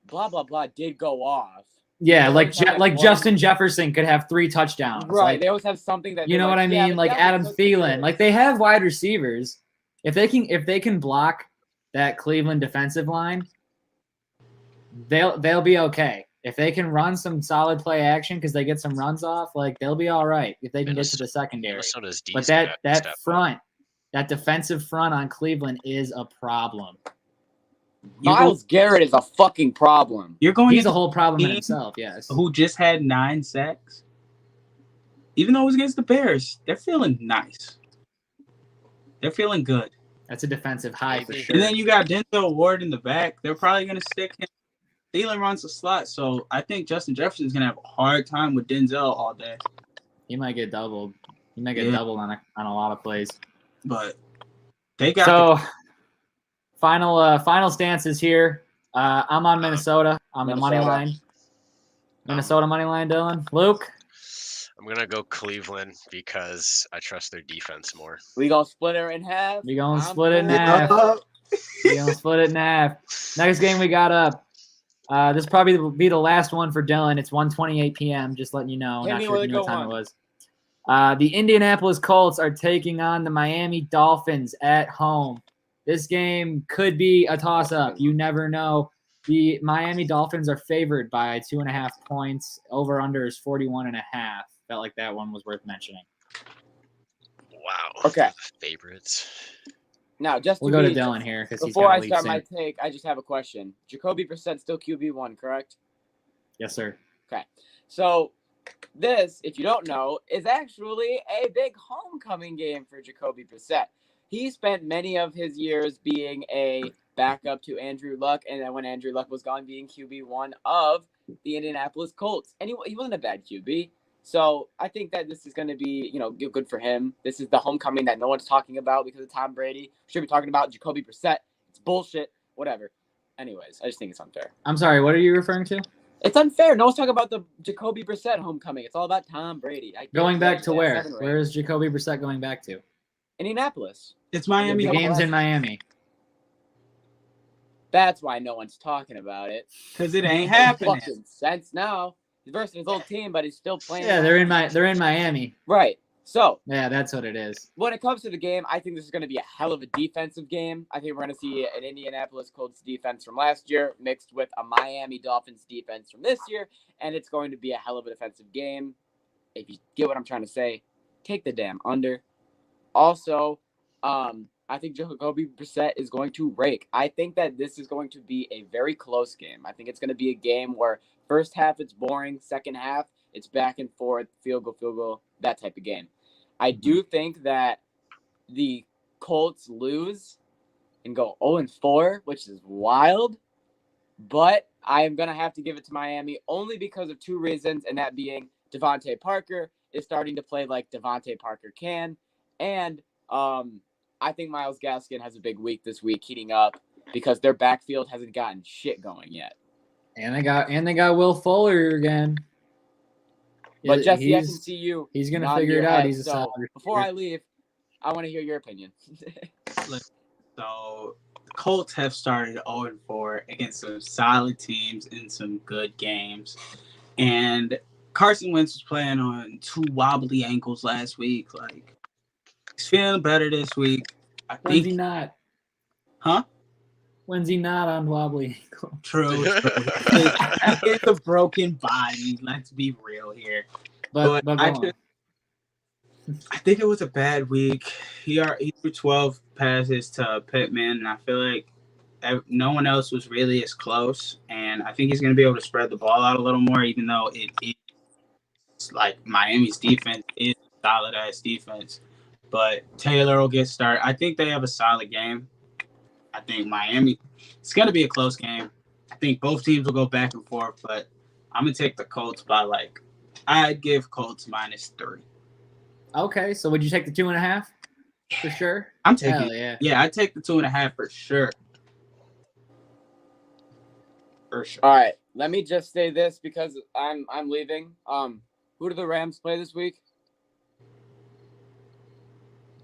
blah blah blah did go off. Yeah, like Justin Jefferson could have 3 touchdowns. Right. Like, they always have something that you know what I mean? Like Adam Thielen. Like they have wide receivers. If they can block that Cleveland defensive line, they'll be okay. If they can run some solid play action because they get some runs off, like they'll be all right if they can get to the secondary. But that front, that defensive front on Cleveland is a problem. Myles Garrett is a fucking problem. He's a whole problem in himself, yes. Who just had 9 sacks. Even though it was against the Bears, they're feeling nice. They're feeling good. That's a defensive high for sure. And then you got Denzel Ward in the back. They're probably going to stick him. Thielen runs the slot, so I think Justin Jefferson's going to have a hard time with Denzel all day. He might get doubled. He might get doubled on a lot of plays. But they got Final stances here. I'm on Minnesota on the money line. Minnesota money line, Dylan. Luke? I'm going to go Cleveland because I trust their defense more. We going to split it in half. We going to split it in half. We going to split it in half. Next game we got up. This probably will be the last one for Dylan. It's 1:28 p.m. Just letting you know. Not sure if you knew what time it was. The Indianapolis Colts are taking on the Miami Dolphins at home. This game could be a toss-up. You never know. The Miami Dolphins are favored by 2.5 points. Over/under is 41.5. Felt like that one was worth mentioning. Wow. Okay. Favorites. Now, we'll go to Dylan here because before I start my take, I just have a question. Jacoby Brissett still QB1, correct? Yes, sir. Okay. So this, if you don't know, is actually a big homecoming game for Jacoby Brissett. He spent many of his years being a backup to Andrew Luck, and then when Andrew Luck was gone, being QB1 of the Indianapolis Colts. And he wasn't a bad QB. So I think that this is going to be, good for him. This is the homecoming that no one's talking about because of Tom Brady. We should be talking about Jacoby Brissett. It's bullshit. Whatever. Anyways, I just think it's unfair. I'm sorry, what are you referring to? It's unfair. No one's talking about the Jacoby Brissett homecoming. It's all about Tom Brady. Going back to where? Where is Jacoby Brissett going back to? Indianapolis. It's Miami. The game's in Miami. That's why no one's talking about it. Because it ain't happening. Fucking sense now. He's versus his old team, but he's still playing. Yeah, they're in Miami. Right. So yeah, that's what it is. When it comes to the game, I think this is going to be a hell of a defensive game. I think we're going to see an Indianapolis Colts defense from last year mixed with a Miami Dolphins defense from this year, and it's going to be a hell of a defensive game. If you get what I'm trying to say, take the damn under. Also, I think Jacoby Brissett is going to rake. I think that this is going to be a very close game. I think it's going to be a game where first half it's boring, second half it's back and forth, field goal, that type of game. I do think that the Colts lose and go 0-4, which is wild, but I am going to have to give it to Miami only because of two reasons, and that being Devontae Parker is starting to play like Devontae Parker can, and I think Myles Gaskin has a big week this week heating up because their backfield hasn't gotten shit going yet. And they got Will Fuller again. But Jesse, I can see you. He's gonna figure it out. He's a solid. Before I leave, I want to hear your opinion. So the Colts have started 0-4 against some solid teams in some good games, and Carson Wentz was playing on two wobbly ankles last week. Like he's feeling better this week. When's he not? Huh? When's he not on wobbly ankle? True. It's a broken body. Let's be real here. But I think it was a bad week. He threw 12 passes to Pittman, and I feel like no one else was really as close. And I think he's going to be able to spread the ball out a little more, even though it's like Miami's defense is a solid-ass defense. But Taylor will get started. I think they have a solid game. I think Miami, it's going to be a close game. I think both teams will go back and forth, but I'm going to take the Colts by I'd give Colts -3. Okay, so would you take the 2.5 for sure? I'm taking Hell yeah. Yeah, I'd take the 2.5 for sure. For sure. All right, let me just say this because I'm leaving. Who do the Rams play this week?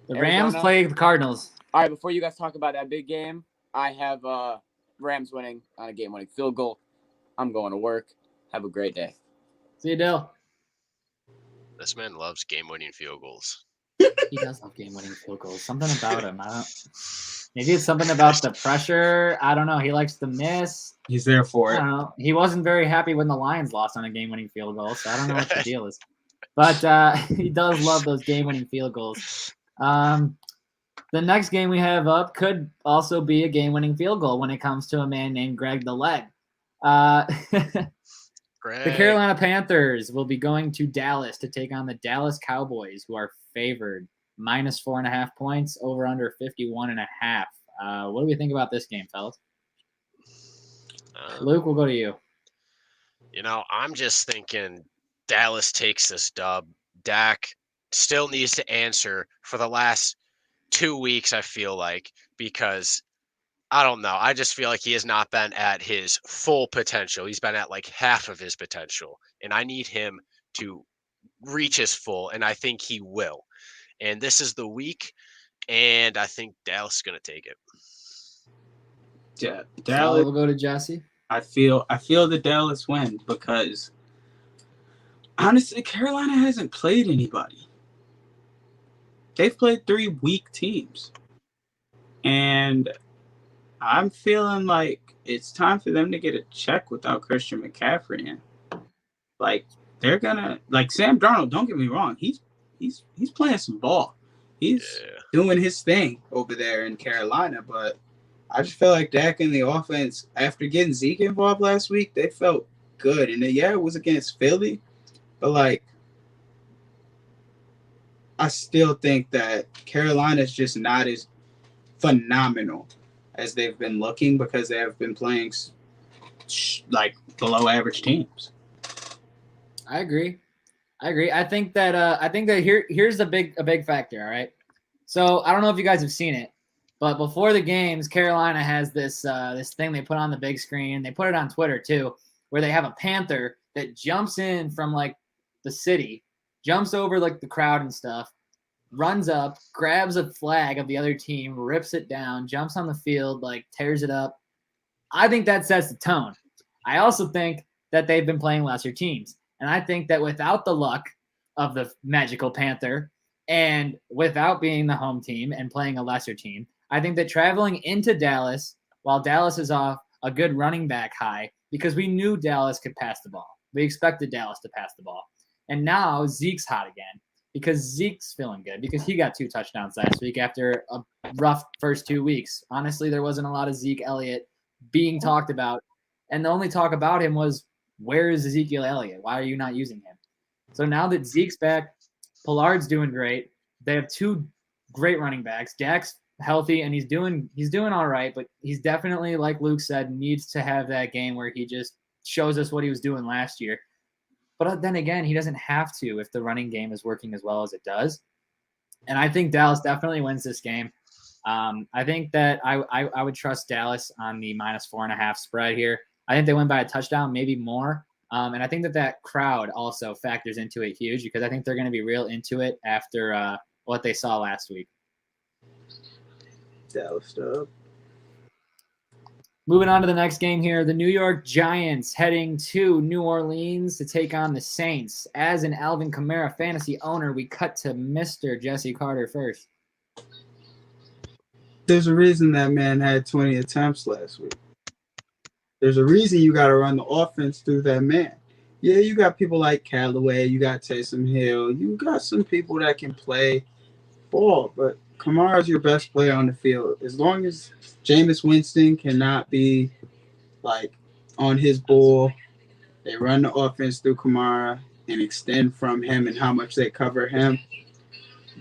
The Rams play the Cardinals. All right, before you guys talk about that big game, I have Rams winning on a game-winning field goal. I'm going to work. Have a great day. See you, Dill. This man loves game-winning field goals. He does love game-winning field goals. Something about him. Maybe it's something about the pressure. I don't know. He likes to miss. He's there for it. I don't know. He wasn't very happy when the Lions lost on a game-winning field goal, so I don't know what the deal is. But he does love those game-winning field goals. The next game we have up could also be a game-winning field goal when it comes to a man named Greg the Leg. The Carolina Panthers will be going to Dallas to take on the Dallas Cowboys, who are favored -4.5 points, over under 51.5. What do we think about this game, fellas? Luke, we'll go to you. I'm just thinking Dallas takes this dub. Dak still needs to answer for the last 2 weeks, I feel like, because I don't know. I just feel like he has not been at his full potential. He's been at half of his potential, and I need him to reach his full, and I think he will. And this is the week, and I think Dallas is going to take it. Yeah, Dallas. We'll go to Jesse. I feel the Dallas win because honestly, Carolina hasn't played anybody. They've played 3 weak teams. And I'm feeling like it's time for them to get a check without Christian McCaffrey in. They're gonna Sam Darnold, don't get me wrong, he's playing some ball. He's doing his thing over there in Carolina, but I just feel like Dak and the offense, after getting Zeke involved last week, they felt good. And it was against Philly, but I still think that Carolina's just not as phenomenal as they've been looking because they have been playing below average teams. I agree. I agree. I think that here's a big factor. All right. So I don't know if you guys have seen it, but before the games, Carolina has this thing they put on the big screen. They put it on Twitter too, where they have a panther that jumps in from like the city, jumps over like the crowd and stuff, runs up, grabs a flag of the other team, rips it down, jumps on the field, like tears it up. I think that sets the tone. I also think that they've been playing lesser teams. And I think that without the luck of the Magical Panther and without being the home team and playing a lesser team, I think that traveling into Dallas while Dallas is off a good running back high, because we knew Dallas could pass the ball. We expected Dallas to pass the ball. And now Zeke's hot again because Zeke's feeling good because he got 2 touchdowns last week after a rough first 2 weeks. Honestly, there wasn't a lot of Zeke Elliott being talked about. And the only talk about him was, where is Ezekiel Elliott? Why are you not using him? So now that Zeke's back, Pollard's doing great. They have 2 great running backs. Dak's healthy and he's doing all right, but he's definitely, like Luke said, needs to have that game where he just shows us what he was doing last year. But then again, he doesn't have to if the running game is working as well as it does. And I think Dallas definitely wins this game. I think that I would trust Dallas on the -4.5 spread here. I think they win by a touchdown, maybe more. And I think that crowd also factors into it huge because I think they're going to be real into it after what they saw last week. Dallas dub. Moving on to the next game here, the New York Giants heading to New Orleans to take on the Saints. As an Alvin Kamara fantasy owner, we cut to Mr. Jesse Carter first. There's a reason that man had 20 attempts last week. There's a reason you got to run the offense through that man. Yeah, you got people like Callaway, you got Taysom Hill, you got some people that can play ball, but Kamara's your best player on the field. As long as Jameis Winston cannot be like on his ball, they run the offense through Kamara and extend from him and how much they cover him.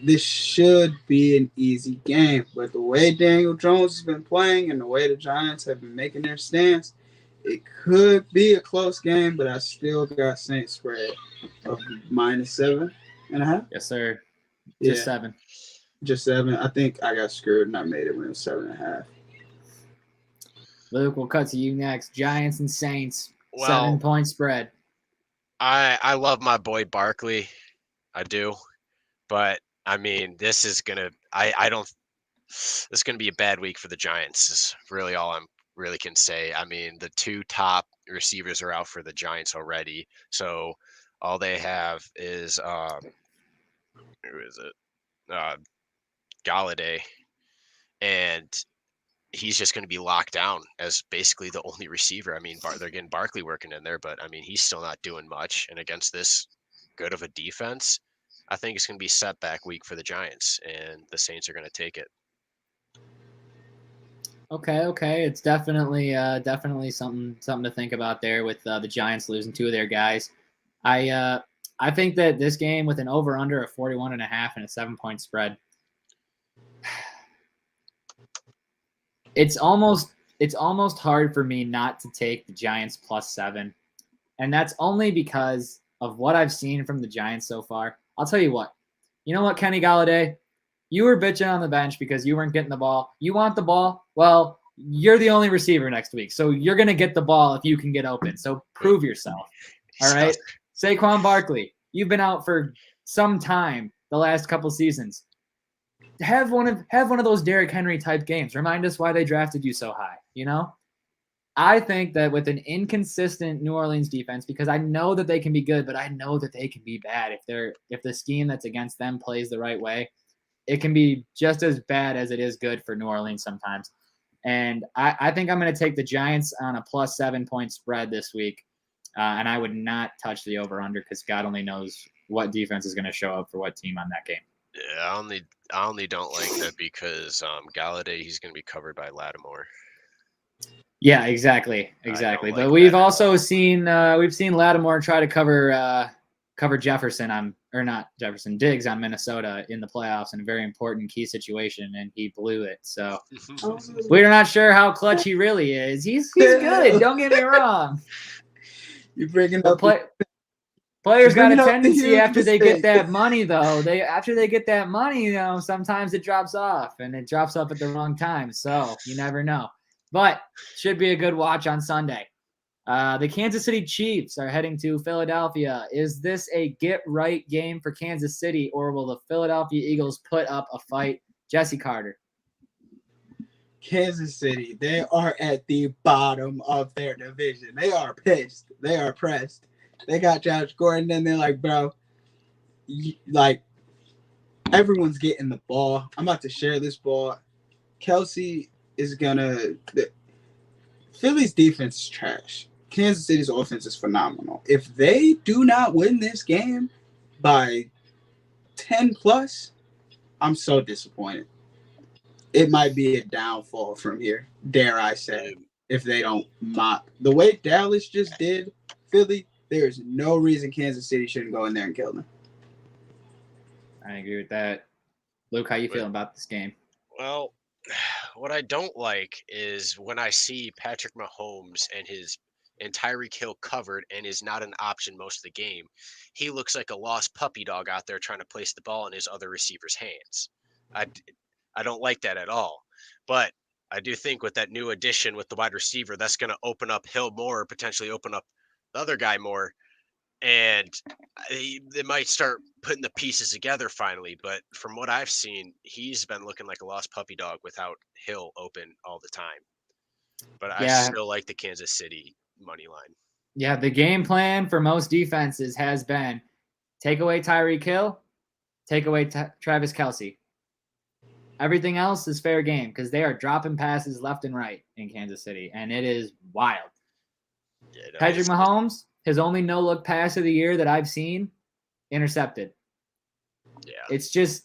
This should be an easy game. But the way Daniel Jones has been playing and the way the Giants have been making their stance, it could be a close game, but I still got Saints spread of -7.5. Yes, sir. Just 7. Just 7. I think I got screwed and I made it when it was 7.5. Luke, we'll cut to you next. Giants and Saints, Well, 7-point spread. I love my boy Barkley. I do. But I mean, this is gonna this is gonna be a bad week for the Giants, is really all I'm really can say. I mean, the 2 top receivers are out for the Giants already. So all they have is who is it? Galladay. And he's just going to be locked down as basically the only receiver. I mean, they're getting Barkley working in there, but I mean, he's still not doing much. And against this good of a defense, I think it's going to be setback week for the Giants, and the Saints are going to take it. Okay. It's definitely something to think about there with the Giants losing 2 of their guys. I think that this game with an over/under of 41.5 and a 7-point spread, it's almost hard for me not to take the Giants +7, and that's only because of what I've seen from the Giants so far. I'll tell you what. You know what, Kenny Galladay? You were bitching on the bench because you weren't getting the ball. You want the ball? Well, you're the only receiver next week, so you're going to get the ball if you can get open. So prove yourself. All right? Saquon Barkley, you've been out for some time the last couple seasons. Have one of those Derrick Henry type games. Remind us why they drafted you so high, you know? I think that with an inconsistent New Orleans defense, because I know that they can be good, but I know that they can be bad if the scheme that's against them plays the right way. It can be just as bad as it is good for New Orleans sometimes. And I think I'm going to take the Giants on a +7-point spread this week. And I would not touch the over/under because God only knows what defense is going to show up for what team on that game. Yeah, I only don't like that because Galladay, he's going to be covered by Lattimore. Yeah, exactly. But we've also seen Lattimore try to cover Diggs on Minnesota in the playoffs in a very important key situation, and he blew it. So we're not sure how clutch he really is. He's good. Don't get me wrong. You bringing up Players got a Bringing up the tendency huge after they get mistake. that money, though. After they get that money, sometimes it drops off, and it drops off at the wrong time. So you never know. But should be a good watch on Sunday. The Kansas City Chiefs are heading to Philadelphia. Is this a get-right game for Kansas City, or will the Philadelphia Eagles put up a fight? Jesse Carter. Kansas City, they are at the bottom of their division. They are pissed. They are pressed. They got Josh Gordon, and they're like, bro, everyone's getting the ball. I'm about to share this ball. Kelsey is Philly's defense is trash. Kansas City's offense is phenomenal. If they do not win this game by 10 plus, I'm so disappointed. It might be a downfall from here, dare I say, if they don't mop. The way Dallas just did Philly, there's no reason Kansas City shouldn't go in there and kill them. I agree with that. Luke, how you feeling about this game? Well, what I don't like is when I see Patrick Mahomes and Tyreek Hill covered and is not an option most of the game. He looks like a lost puppy dog out there trying to place the ball in his other receiver's hands. I don't like that at all. But I do think with that new addition with the wide receiver, that's going to open up Hill more, potentially open up the other guy more. And they might start putting the pieces together finally. But from what I've seen, he's been looking like a lost puppy dog without Hill open all the time. But I still like the Kansas City money line. Yeah, the game plan for most defenses has been take away Tyreek Hill, take away Travis Kelce. Everything else is fair game because they are dropping passes left and right in Kansas City, and it is wild. Yeah, Patrick Mahomes, his only no-look pass of the year that I've seen, intercepted. Yeah. It's just,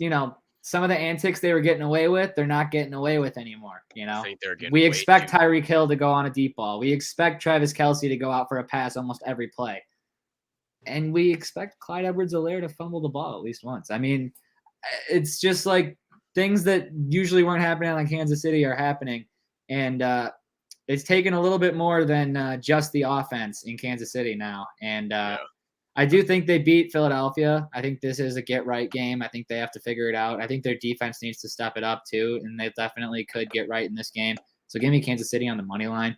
some of the antics they were getting away with, they're not getting away with anymore. I think they're getting we expect Tyreek Hill to go on a deep ball. We expect Travis Kelce to go out for a pass almost every play. And we expect Clyde Edwards-Helaire to fumble the ball at least once. I mean, it's just like things that usually weren't happening on Kansas City are happening. And it's taken a little bit more than just the offense in Kansas City now. And I do think they beat Philadelphia. I think this is a get-right game. I think they have to figure it out. I think their defense needs to step it up too, and they definitely could get right in this game. So give me Kansas City on the money line.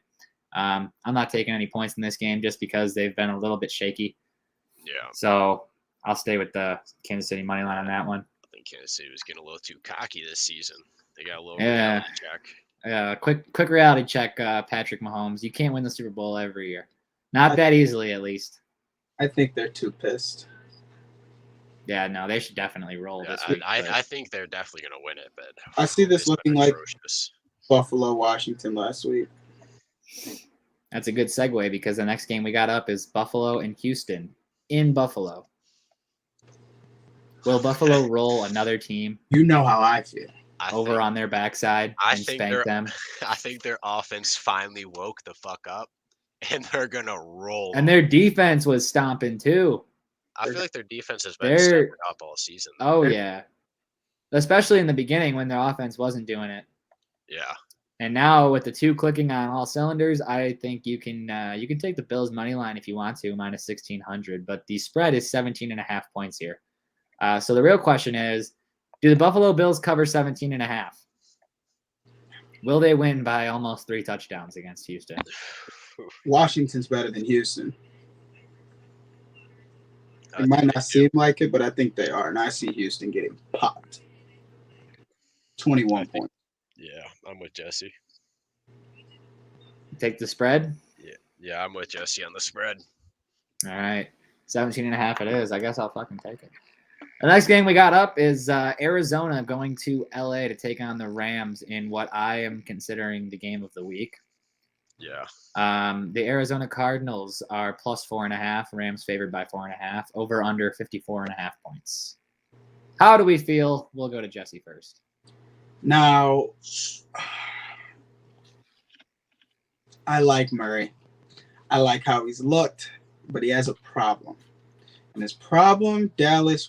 I'm not taking any points in this game just because they've been a little bit shaky. Yeah. So I'll stay with the Kansas City money line on that one. I think Kansas City was getting a little too cocky this season. They got a little reality check. Quick reality check, Patrick Mahomes. You can't win the Super Bowl every year. Not that easily, at least. I think they're too pissed. Yeah, no, they should definitely roll this week. I think they're definitely going to win it, but I see this looking like Buffalo, Washington last week. That's a good segue because the next game we got up is Buffalo and Houston in Buffalo. Will Buffalo roll another team? You know how I feel. On their backside and spank them? I think their offense finally woke the fuck up. And they're going to roll. And their defense was stomping too. I feel like their defense has been stepping up all season. Oh, yeah. Especially in the beginning when their offense wasn't doing it. Yeah. And now with the two clicking on all cylinders, I think you can take the Bills money line if you want to, minus 1,600. But the spread is 17.5 points here. So the real question is, do the Buffalo Bills cover 17.5? Will they win by almost 3 touchdowns against Houston? Washington's better than Houston. It might not seem like it, but I think they are. And I see Houston getting popped. 21 points. Yeah, I'm with Jesse. Take the spread? Yeah, I'm with Jesse on the spread. All right. 17.5 it is. I guess I'll fucking take it. The next game we got up is Arizona going to LA to take on the Rams in what I am considering the game of the week. Yeah. The Arizona Cardinals are plus 4.5. Rams favored by 4.5. Over under 54.5 points. How do we feel? We'll go to Jesse first. Now, I like Murray. I like how he's looked, but he has a problem. And his problem, the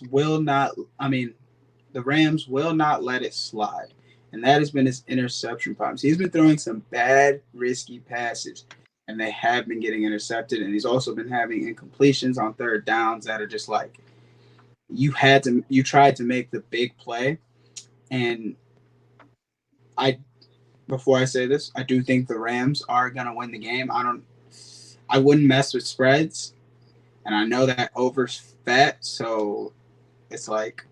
Rams will not let it slide. And that has been his interception problems. He's been throwing some bad, risky passes. and they have been getting intercepted. And he's also been having incompletions on third downs that are just like you tried to make the big play. And before I say this, I do think the Rams are gonna win the game. I wouldn't mess with spreads, and I know that over's fat, so it's like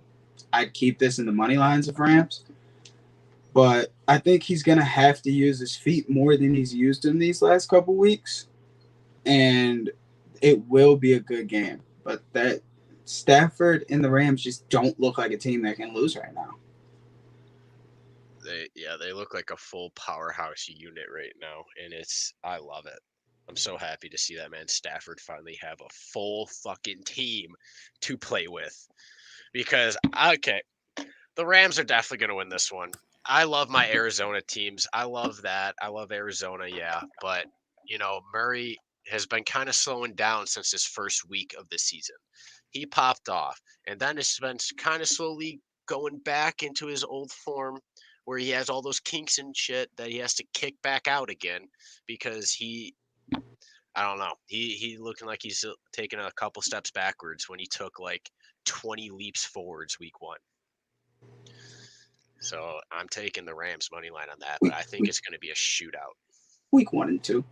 I'd keep this in the money lines of Rams. But I think he's going to have to use his feet more than he's used them these last couple weeks. And it will be a good game. But that Stafford and the Rams just don't look like a team that can lose right now. They look like a full powerhouse unit right now. And I love it. I'm so happy to see that man Stafford finally have a full fucking team to play with. Because, okay, the Rams are definitely going to win this one. I love my Arizona teams. I love that. I love Arizona, yeah. But, Murray has been kind of slowing down since his first week of the season. He popped off, and then it's been kind of slowly going back into his old form where he has all those kinks and shit that he has to kick back out again because I don't know. He looking like he's taking a couple steps backwards when he took like 20 leaps forwards week 1. So I'm taking the Rams money line on that, but I think it's going to be a shootout. Week 1 and 2.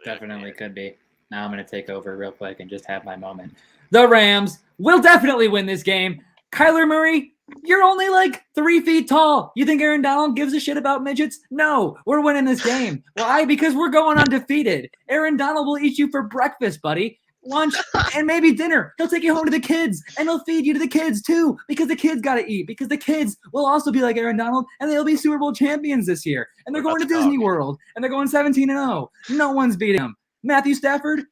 Definitely could be. Now I'm going to take over real quick and just have my moment. The Rams will definitely win this game. Kyler Murray, you're only like 3 feet tall. You think Aaron Donald gives a shit about midgets? No, we're winning this game. Why? Because we're going undefeated. Aaron Donald will eat you for breakfast, buddy. Lunch, and maybe dinner. He'll take you home to the kids, and he'll feed you to the kids too, because the kids got to eat, because the kids will also be like Aaron Donald, and they'll be Super Bowl champions this year, and they're going to Disney World, and they're going 17-0. No one's beating them. Matthew Stafford,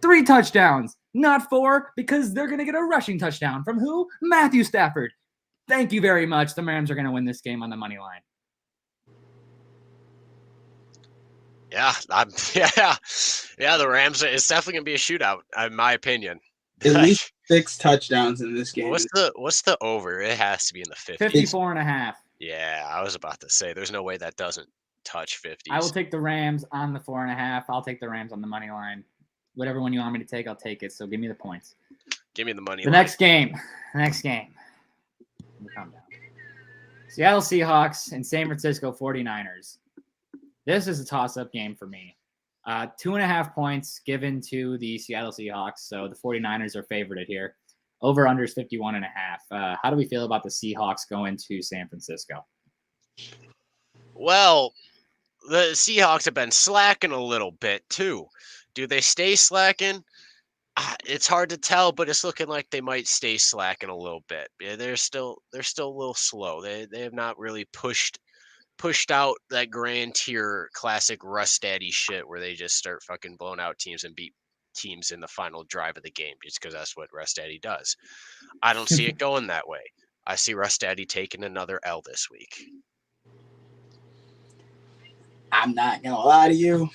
3 touchdowns, not 4, because they're going to get a rushing touchdown from who? Matthew Stafford. Thank you very much. The Rams are going to win this game on the money line. Yeah, the Rams. It's definitely gonna be a shootout, in my opinion. At least 6 touchdowns in this game. What's the over? It has to be in the 50s. 54.5. Yeah, I was about to say, there's no way that doesn't touch 50s. I will take the Rams on the 4.5. I'll take the Rams on the money line. Whatever one you want me to take, I'll take it. So give me the points. Give me the money. Next game. Calm down. Seattle Seahawks and San Francisco 49ers. This is a toss-up game for me. 2.5 points given to the Seattle Seahawks, so the 49ers are favored here. Over-under is 51.5. How do we feel about the Seahawks going to San Francisco? Well, the Seahawks have been slacking a little bit, too. Do they stay slacking? It's hard to tell, but it's looking like they might stay slacking a little bit. Yeah, they're still a little slow. They have not really pushed out that grand tier classic Russ Daddy shit where they just start fucking blowing out teams and beat teams in the final drive of the game just because that's what Russ Daddy does. I don't see it going that way. I see Russ Daddy taking another L this week. I'm not going to lie to you.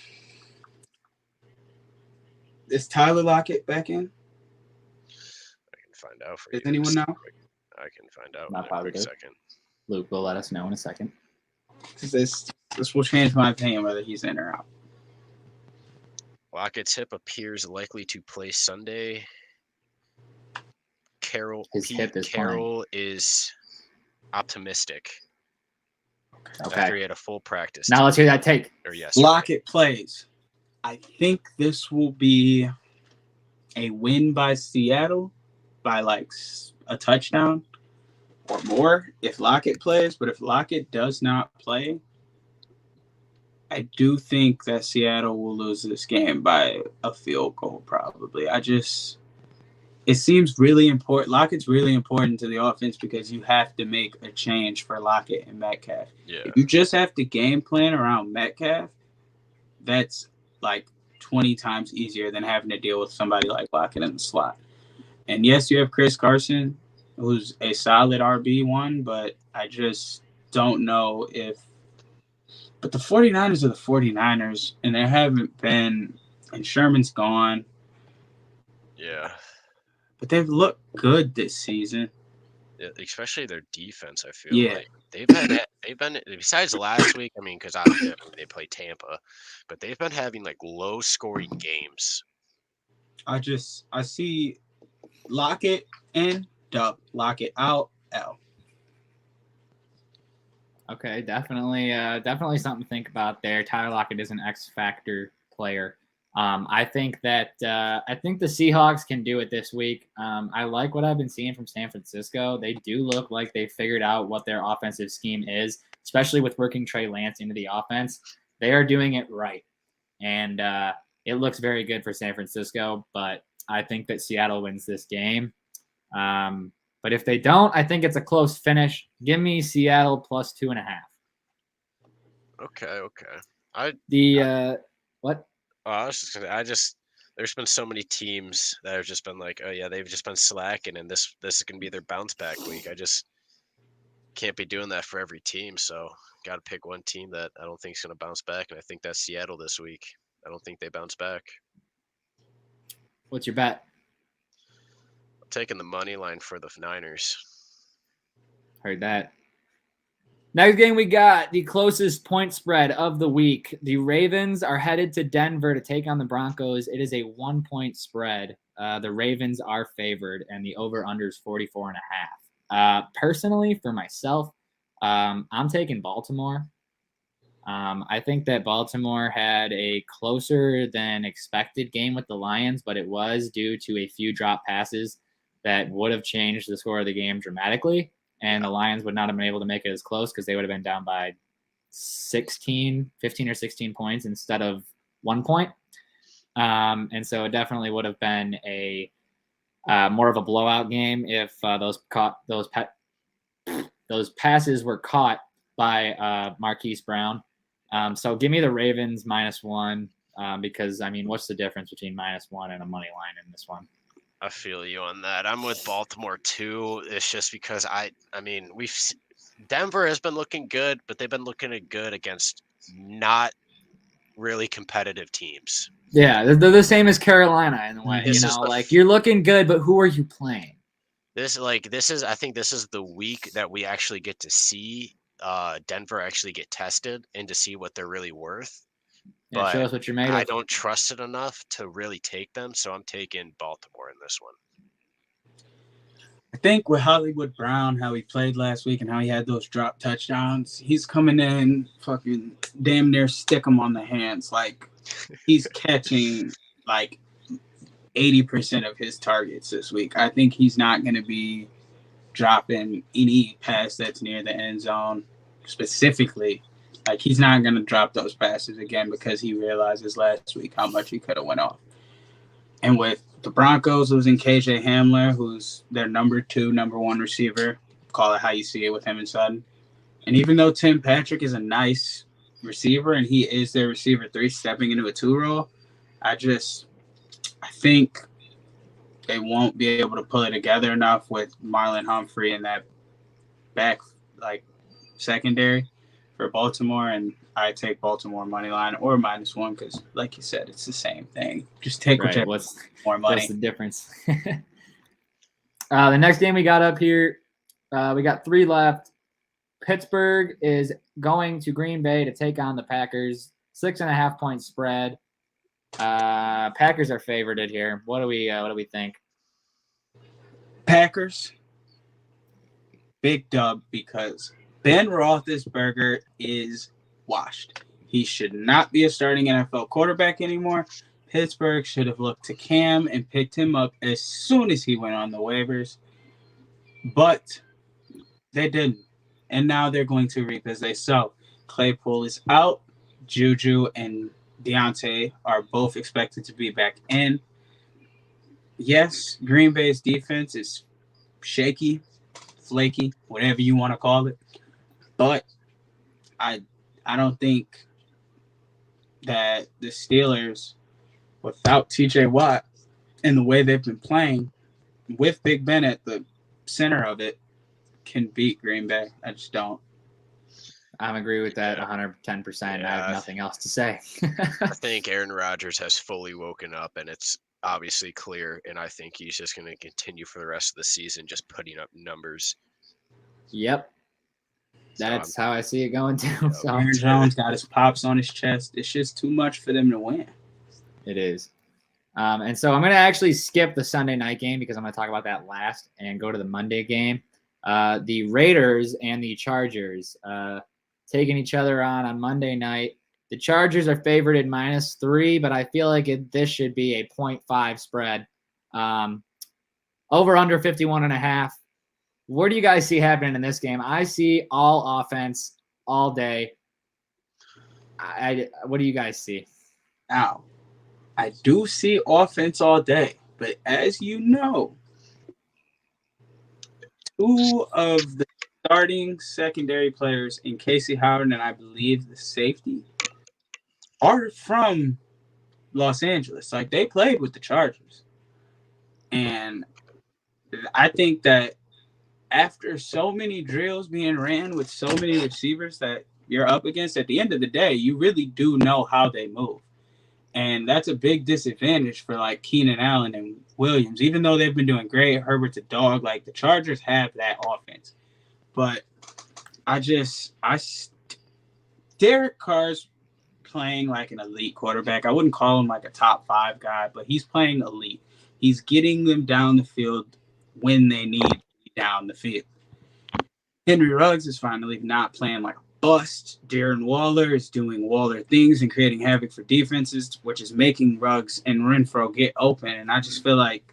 Is Tyler Lockett back in? I can find out for you. Does anyone know? I can find out Not in a probably quick second. Luke will let us know in a second. This will change my opinion whether he's in or out. Lockett's hip appears likely to play Sunday. His hip is Carroll is optimistic. Okay. After he had a full practice. Now let's hear that take. Or yes. Lockett plays. I think this will be a win by Seattle by like a touchdown or more if Lockett plays. But if Lockett does not play, I do think that Seattle will lose this game by a field goal probably. It seems really important. Lockett's really important to the offense because you have to make a change for Lockett and Metcalf. Yeah. If you just have to game plan around Metcalf, that's like 20 times easier than having to deal with somebody like Lockett in the slot. And yes, you have Chris Carson, who's a solid RB1, but I just don't know if – but the 49ers are the 49ers, and there haven't been – and Sherman's gone. Yeah. But they've looked good this season. Yeah, especially their defense, I feel like. they've been besides last week. I mean, because they play Tampa, but they've been having like low scoring games. I see Lockett in, Dub. Lockett out, L. Okay, definitely something to think about there. Tyler Lockett is an X factor player. I think the Seahawks can do it this week. I like what I've been seeing from San Francisco. They do look like they figured out what their offensive scheme is, especially with working Trey Lance into the offense. They are doing it right, and it looks very good for San Francisco. But I think that Seattle wins this game. But if they don't, I think it's a close finish. Give me Seattle plus 2.5. Okay. What? Oh, I was just gonna. There's been so many teams that have just been like, oh yeah, they've just been slacking, and this is gonna be their bounce back week. I just can't be doing that for every team. So got to pick one team that I don't think is gonna bounce back, and I think that's Seattle this week. I don't think they bounce back. What's your bet? I'm taking the money line for the Niners. Heard that. Next game we got the closest point spread of the week. The Ravens are headed to Denver to take on the Broncos. It is a 1-point spread. The Ravens are favored, and the over-under is 44.5. Personally, for myself, I'm taking Baltimore. I think that Baltimore had a closer than expected game with the Lions, but it was due to a few drop passes that would have changed the score of the game dramatically. And the Lions would not have been able to make it as close because they would have been down by 15 or 16 points instead of 1 point. And so it definitely would have been a more of a blowout game if those passes were caught by Marquise Brown. So give me the Ravens -1 because, I mean, what's the difference between -1 and a money line in this one? I feel you on that. I'm with Baltimore too. It's just because Denver has been looking good, but they've been looking good against not really competitive teams. Yeah, they're the same as Carolina in a way. You're looking good, but who are you playing? I think this is the week that we actually get to see Denver actually get tested and to see what they're really worth. Yeah, but show us what you're made of. I don't trust it enough to really take them, so I'm taking Baltimore in this one. I think with Hollywood Brown, how he played last week and how he had those drop touchdowns, he's coming in fucking damn near stick him on the hands. Like, he's catching like 80% of his targets this week. I think he's not going to be dropping any pass that's near the end zone specifically. Like, he's not going to drop those passes again because he realizes last week how much he could have went off. And with the Broncos losing KJ Hamler, who's their number 1 receiver, call it how you see it with him and Sutton. And even though Tim Patrick is a nice receiver and he is their receiver 3 stepping into a 2 role, I think they won't be able to pull it together enough with Marlon Humphrey and that back secondary for Baltimore, and I take Baltimore money line or -1 because, like you said, it's the same thing. Just take right. More money. What's the difference? The next game we got up here, we got 3 left. Pittsburgh is going to Green Bay to take on the Packers. 6.5 point spread. Packers are favored here. What do we think? Packers. Big dub because Ben Roethlisberger is washed. He should not be a starting NFL quarterback anymore. Pittsburgh should have looked to Cam and picked him up as soon as he went on the waivers. But they didn't. And now they're going to reap as they sow. Claypool is out. Juju and Deontay are both expected to be back in. Yes, Green Bay's defense is shaky, flaky, whatever you want to call it. But I don't think that the Steelers, without TJ Watt and the way they've been playing, with Big Ben at the center of it, can beat Green Bay. I just don't. I agree with that 110%. Yeah. I have nothing else to say. I think Aaron Rodgers has fully woken up, and it's obviously clear, and I think he's just going to continue for the rest of the season just putting up numbers. Yep. That's how I see it going too. So Aaron Jones got his pops on his chest. It's just too much for them to win. it is. And so I'm going to actually skip the Sunday night game because I'm going to talk about that last and go to the Monday game. The Raiders and the Chargers taking each other on Monday night. The Chargers are favored at -3, but I feel like this should be a 0.5 spread. Over under 51.5. What do you guys see happening in this game? I see all offense all day. What do you guys see? Now, I do see offense all day, but as you know, two of the starting secondary players in Casey Howard and I believe the safety are from Los Angeles. Like, they played with the Chargers. And I think that after so many drills being ran with so many receivers that you're up against, at the end of the day, you really do know how they move. And that's a big disadvantage for, like, Keenan Allen and Williams. Even though they've been doing great, Herbert's a dog. Like, the Chargers have that offense. But Derek Carr's playing like an elite quarterback. I wouldn't call him like a top 5 guy, but he's playing elite. He's getting them down the field when they need to be down the field. Henry Ruggs is finally not playing like a bust. Darren Waller is doing Waller things and creating havoc for defenses, which is making Ruggs and Renfro get open. And I just feel like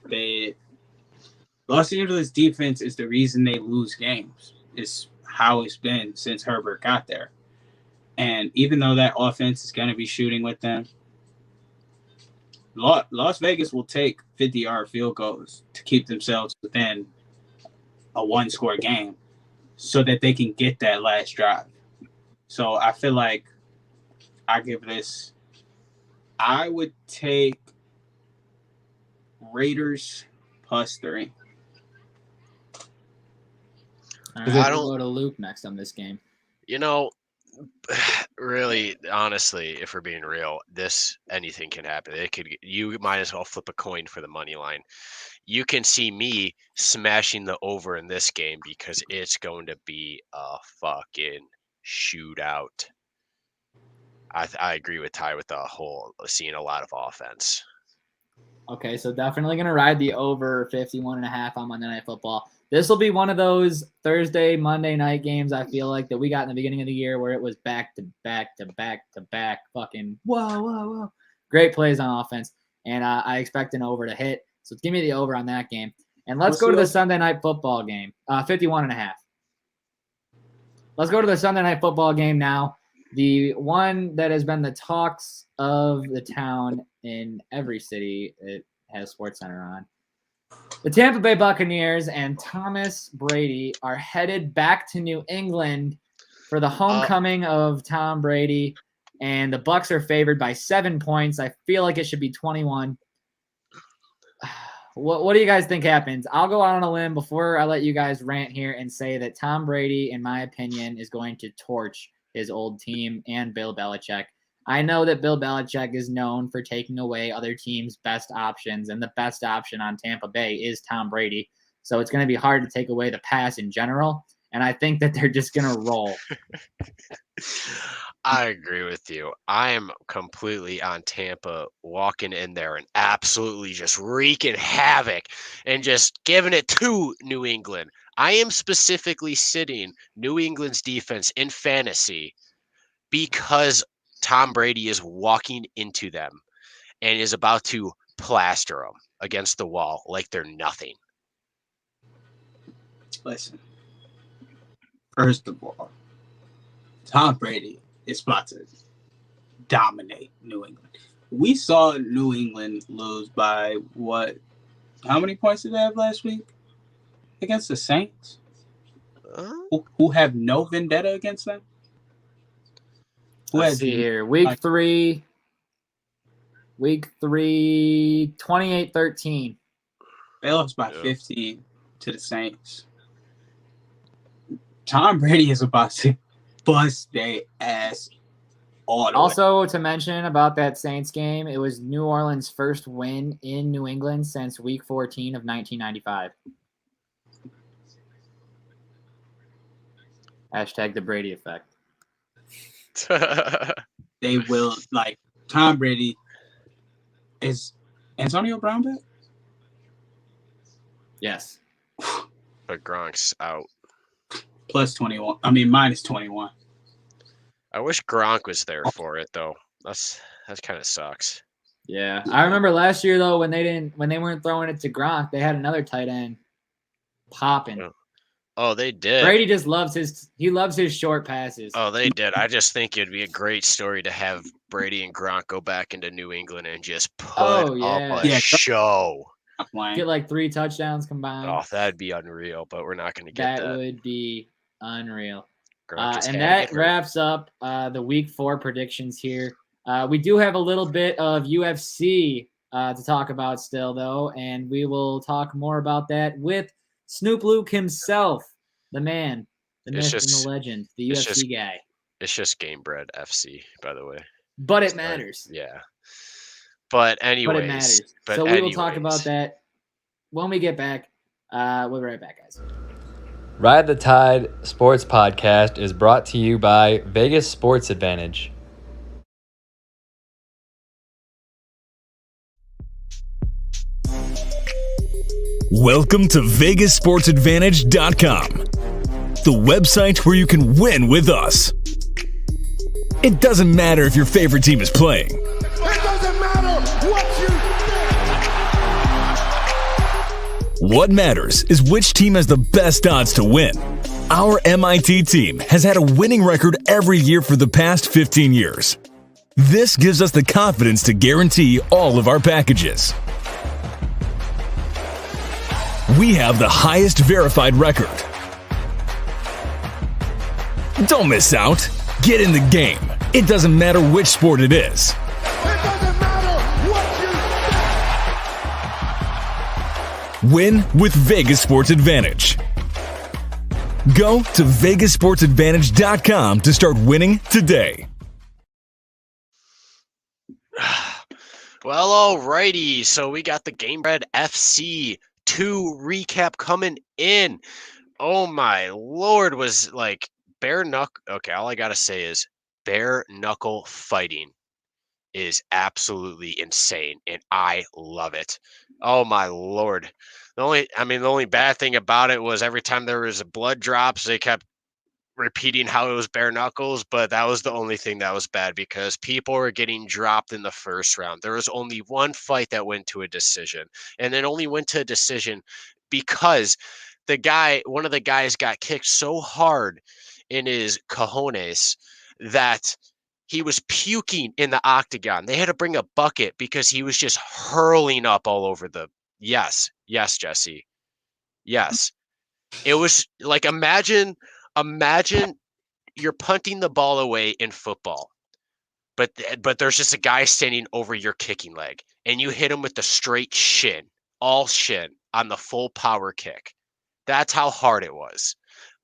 Los Angeles defense is the reason they lose games. It's how it's been since Herbert got there. And even though that offense is going to be shooting with them, Las Vegas will take 50-yard field goals to keep themselves within a one-score game so that they can get that last drive. So I feel like I would take Raiders +3. All right, we'll go to Luke next on this game. Really, honestly, if we're being real, anything can happen. You might as well flip a coin for the money line. You can see me smashing the over in this game because it's going to be a fucking shootout. I agree with Ty with the whole seeing a lot of offense. Okay, so definitely going to ride the over 51.5 on Monday Night Football. This will be one of those Thursday, Monday night games I feel like that we got in the beginning of the year where it was back to back to back to back fucking whoa. Great plays on offense, and I expect an over to hit. So give me the over on that game. And let's go to the Sunday Night Football game, 51.5. Let's go to the Sunday Night Football game now. The one that has been the talks of the town in every city it has SportsCenter on. The Tampa Bay Buccaneers and Thomas Brady are headed back to New England for the homecoming of Tom Brady, and the Bucs are favored by 7 points. I feel like it should be 21. What do you guys think happens? I'll go out on a limb before I let you guys rant here and say that Tom Brady, in my opinion, is going to torch his old team and Bill Belichick. I know that Bill Belichick is known for taking away other teams' best options, and the best option on Tampa Bay is Tom Brady. So it's going to be hard to take away the pass in general, and I think that they're just going to roll. I agree with you. I am completely on Tampa walking in there and absolutely just wreaking havoc and just giving it to New England. I am specifically sitting New England's defense in fantasy because Tom Brady is walking into them and is about to plaster them against the wall like they're nothing. Listen, first of all, Tom Brady is about to dominate New England. We saw New England lose by what? How many points did they have last week against the Saints? Who have no vendetta against them? Let's see here. Week 3, 28-13. They lost by 15 to the Saints. Tom Brady is about to bust their ass all the way. Also, to mention about that Saints game, it was New Orleans' first win in New England since Week 14 of 1995. Hashtag the Brady effect. They will, like, Tom Brady. Is Antonio Brown back? Yes. But Gronk's out. Plus 21. I mean, minus 21. I wish Gronk was there for it though. That kind of sucks. Yeah. I remember last year though when they weren't throwing it to Gronk, they had another tight end popping. Oh, they did. Brady just loves his short passes. Oh, they did. I just think it'd be a great story to have Brady and Gronk go back into New England and just put up a show. Get like 3 touchdowns combined. Oh, that'd be unreal, but we're not going to get that. That would be unreal. And that wraps up the week 4 predictions here. We do have a little bit of UFC to talk about still, though, and we will talk more about that with Snoop Luke himself, the man, the myth, and the legend, the UFC guy. It's just Game Bread FC, by the way. But it matters. Yeah. But anyways. But it matters. So we will talk about that when we get back. We'll be right back, guys. Ride the Tide Sports Podcast is brought to you by Vegas Sports Advantage. Welcome to VegasSportsAdvantage.com, the website where you can win with us. It doesn't matter if your favorite team is playing. It doesn't matter what you think. What matters is which team has the best odds to win. Our MIT team has had a winning record every year for the past 15 years. This gives us the confidence to guarantee all of our packages. We have the highest verified record. Don't miss out. Get in the game. It doesn't matter which sport it is. It doesn't matter what you think. Win with Vegas Sports Advantage. Go to VegasSportsAdvantage.com to start winning today. Well, alrighty. So we got the Game Bread FC 2 recap coming in. Oh my lord, was like bare knuckle. Okay, all I gotta say is bare knuckle fighting is absolutely insane, and I love it. Oh my lord. The only bad thing about it was every time there was a blood drops, they kept repeating how it was bare knuckles, but that was the only thing that was bad because people were getting dropped in the first round. There was only one fight that went to a decision, and it only went to a decision because one of the guys got kicked so hard in his cojones that he was puking in the octagon. They had to bring a bucket because he was just hurling up all over the. Yes, Jesse. Yes. It was like imagine you're punting the ball away in football, but there's just a guy standing over your kicking leg, and you hit him with the straight shin, all shin, on the full power kick. That's how hard it was.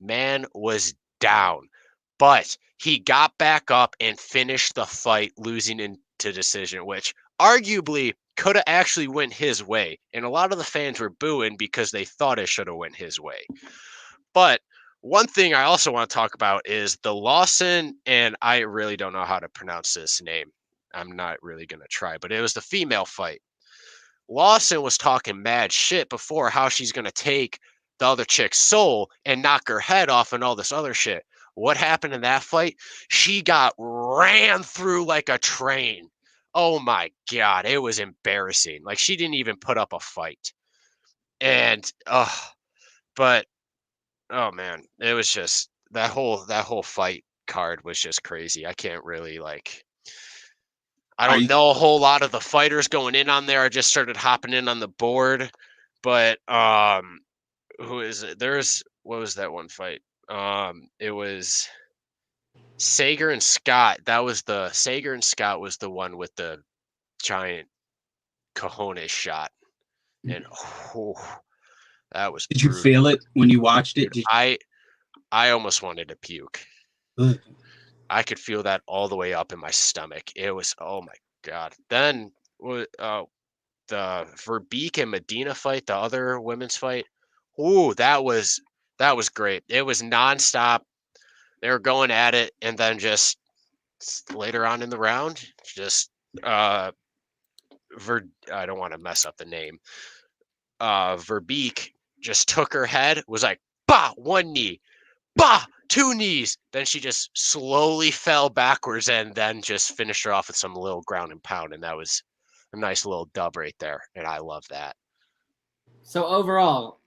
Man was down, but he got back up and finished the fight, losing into decision, which arguably could have actually went his way. And a lot of the fans were booing because they thought it should have went his way. But one thing I also want to talk about is the Lawson, and I really don't know how to pronounce this name. I'm not really going to try, but it was the female fight. Lawson was talking mad shit before how she's going to take the other chick's soul and knock her head off and all this other shit. What happened in that fight? She got ran through like a train. Oh my God, it was embarrassing. Like she didn't even put up a fight. And but oh man, it was just that whole fight card was just crazy. I can't really I don't know a whole lot of the fighters going in on there. I just started hopping in on the board, but who is it? What was that one fight? It was Sager and Scott. Sager and Scott was the one with the giant cojones shot. And that was Did you feel it when you watched it? I almost wanted to puke. I could feel that all the way up in my stomach. It was, oh my God. Then the Verbeek and Medina fight, the other women's fight. Ooh, that was great. It was nonstop. They were going at it, and then just later on in the round, just I don't want to mess up the name. Verbeek just took her head, was like, bah, one knee, bah, two knees. Then she just slowly fell backwards and then just finished her off with some little ground and pound. And that was a nice little dub right there. And I love that. So overall,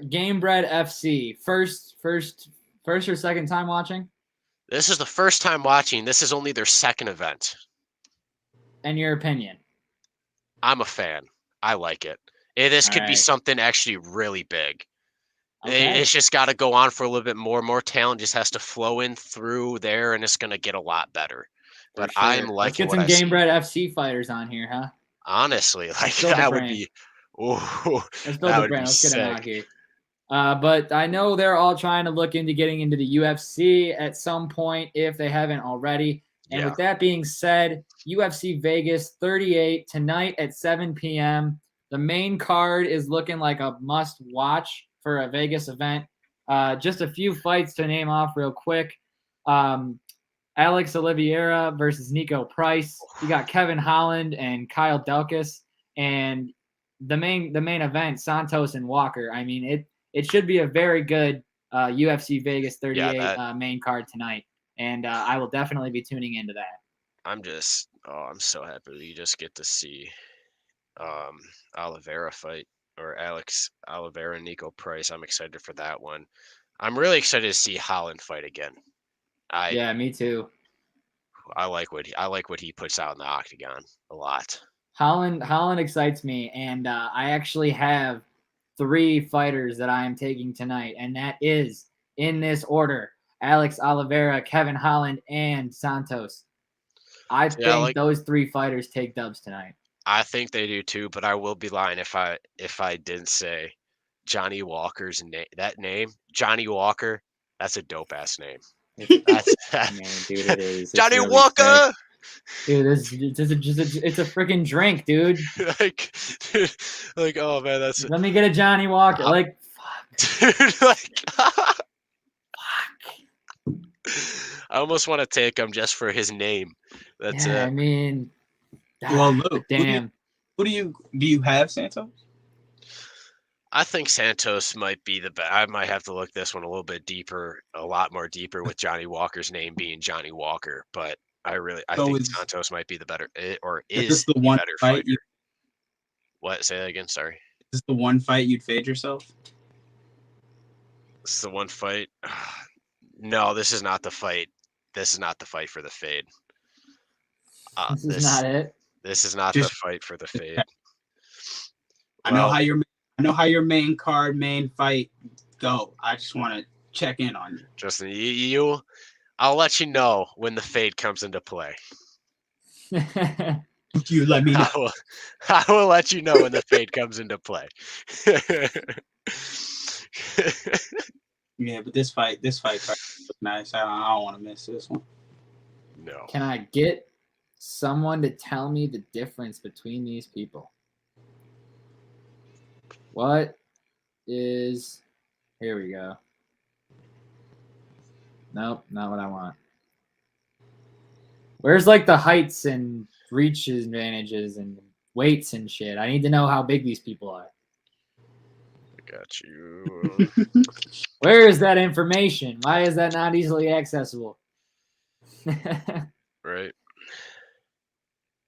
Game Bread FC, first or second time watching? This is the first time watching. This is only their second event. In your opinion? I'm a fan. I like it. This could be something actually really big. Okay. It's just got to go on for a little bit more. More talent just has to flow in through there, and it's going to get a lot better. But sure. I'm liking what I see. Let's get some Game Bread FC fighters on here, huh? Honestly, like that would be. Ooh, let's build the brand. Let's get them out here. But I know they're all trying to look into getting into the UFC at some point if they haven't already. And with that being said, UFC Vegas 38 tonight at 7 p.m. The main card is looking like a must-watch for a Vegas event. Just a few fights to name off real quick. Alex Oliveira versus Nico Price. You got Kevin Holland and Kyle Delkus. And the main event, Santos and Walker. I mean, it should be a very good UFC Vegas 38 main card tonight. And I will definitely be tuning into that. I'm so happy you just get to see Oliveira fight, or Alex Oliveira and Nico Price. I'm excited for that one. I'm really excited to see Holland fight again. Yeah, me too. I like what he puts out in the octagon a lot. Holland excites me, and I actually have 3 fighters that I am taking tonight, and that is in this order: Alex Oliveira, Kevin Holland, and Santos. I think those 3 fighters take dubs tonight. I think they do too, but I will be lying if I didn't say Johnny Walker's name. That name, Johnny Walker, that's a dope ass name. Man, dude, it is. Johnny really Walker. Sick. Dude, it's a freaking drink, dude. like, oh man, that's. Let me get a Johnny Walker. Like, fuck. Dude, like, fuck. I almost want to take him just for his name. That's it. I mean. Well, look, damn. Who do you have, Santos? I think Santos might be the best. I might have to look this one a little bit deeper, a lot more deeper, with Johnny Walker's name being Johnny Walker. But I think Santos might be the better, or is the one better fight. What? Say that again. Sorry. Is this the one fight you'd fade yourself? This is the one fight. No, this is not the fight. This is not the fight for the fade. This is not it. This is not the fight for the fade. I know how your main fight go. I just want to check in on you. Justin, I'll let you know when the fade comes into play. You let me know. I will let you know when the fade comes into play. Yeah, but this fight looks nice. I don't want to miss this one. No. Can I get someone to tell me the difference between these people? What is... Here we go. Nope, not what I want. Where's like the heights and reach advantages and weights and shit? I need to know how big these people are. I got you. Where is that information? Why is that not easily accessible? Right.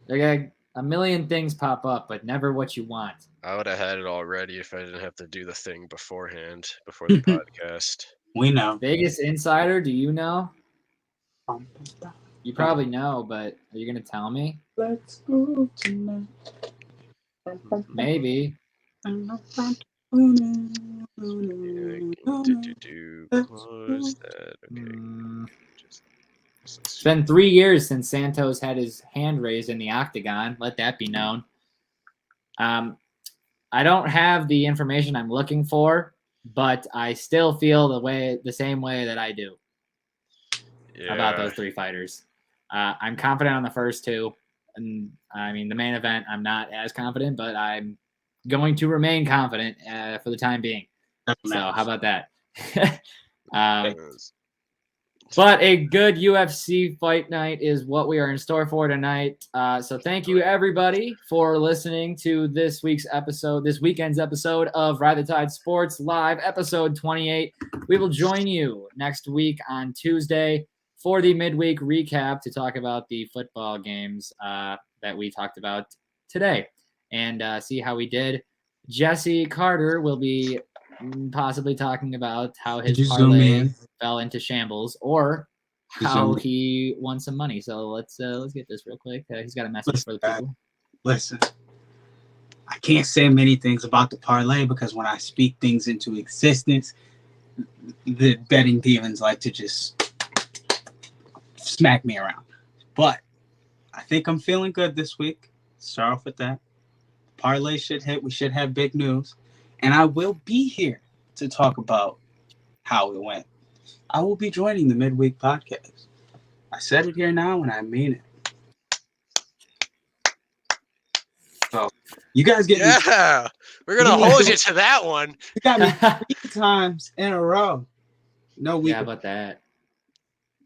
They got a million things pop up, but never what you want. I would have had it already if I didn't have to do the thing beforehand, before the podcast. We know. Vegas Insider, do you know? You probably know, but are you going to tell me? Let's go tonight. Maybe. Close that. Okay. It's been 3 years since Santos had his hand raised in the octagon. Let that be known. I don't have the information I'm looking for, but I still feel the same way that I do about those 3 fighters. I'm confident on the first 2. And I mean, the main event, I'm not as confident, but I'm going to remain confident for the time being. So how about that? But a good UFC fight night is what we are in store for tonight. So thank you, everybody, for listening to this weekend's episode of Ride the Tide Sports Live, episode 28. We will join you next week on Tuesday for the midweek recap to talk about the football games that we talked about today and see how we did. Jesse Carter will be possibly talking about how his parlay fell into shambles or how he won some money. So let's get this real quick. He's got a message for the people. Listen, I can't say many things about the parlay because when I speak things into existence, the betting demons like to just smack me around. But I think I'm feeling good this week. Start off with that. Parlay should hit. We should have big news. And I will be here to talk about how it went. I will be joining the midweek podcast. I said it here now and I mean it. So you guys get me. We're going to hold you to that one. You got me 3 times in a row. No week. Yeah, how about that?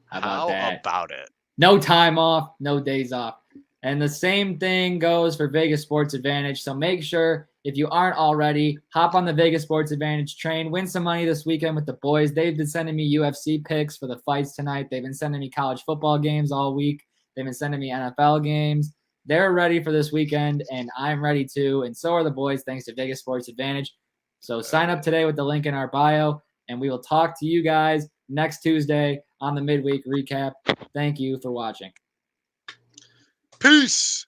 How about it? No time off, no days off. And the same thing goes for Vegas Sports Advantage. So make sure, if you aren't already, hop on the Vegas Sports Advantage train. Win some money this weekend with the boys. They've been sending me UFC picks for the fights tonight. They've been sending me college football games all week. They've been sending me NFL games. They're ready for this weekend, and I'm ready too. And so are the boys, thanks to Vegas Sports Advantage. So sign up today with the link in our bio, and we will talk to you guys next Tuesday on the midweek recap. Thank you for watching. Peace.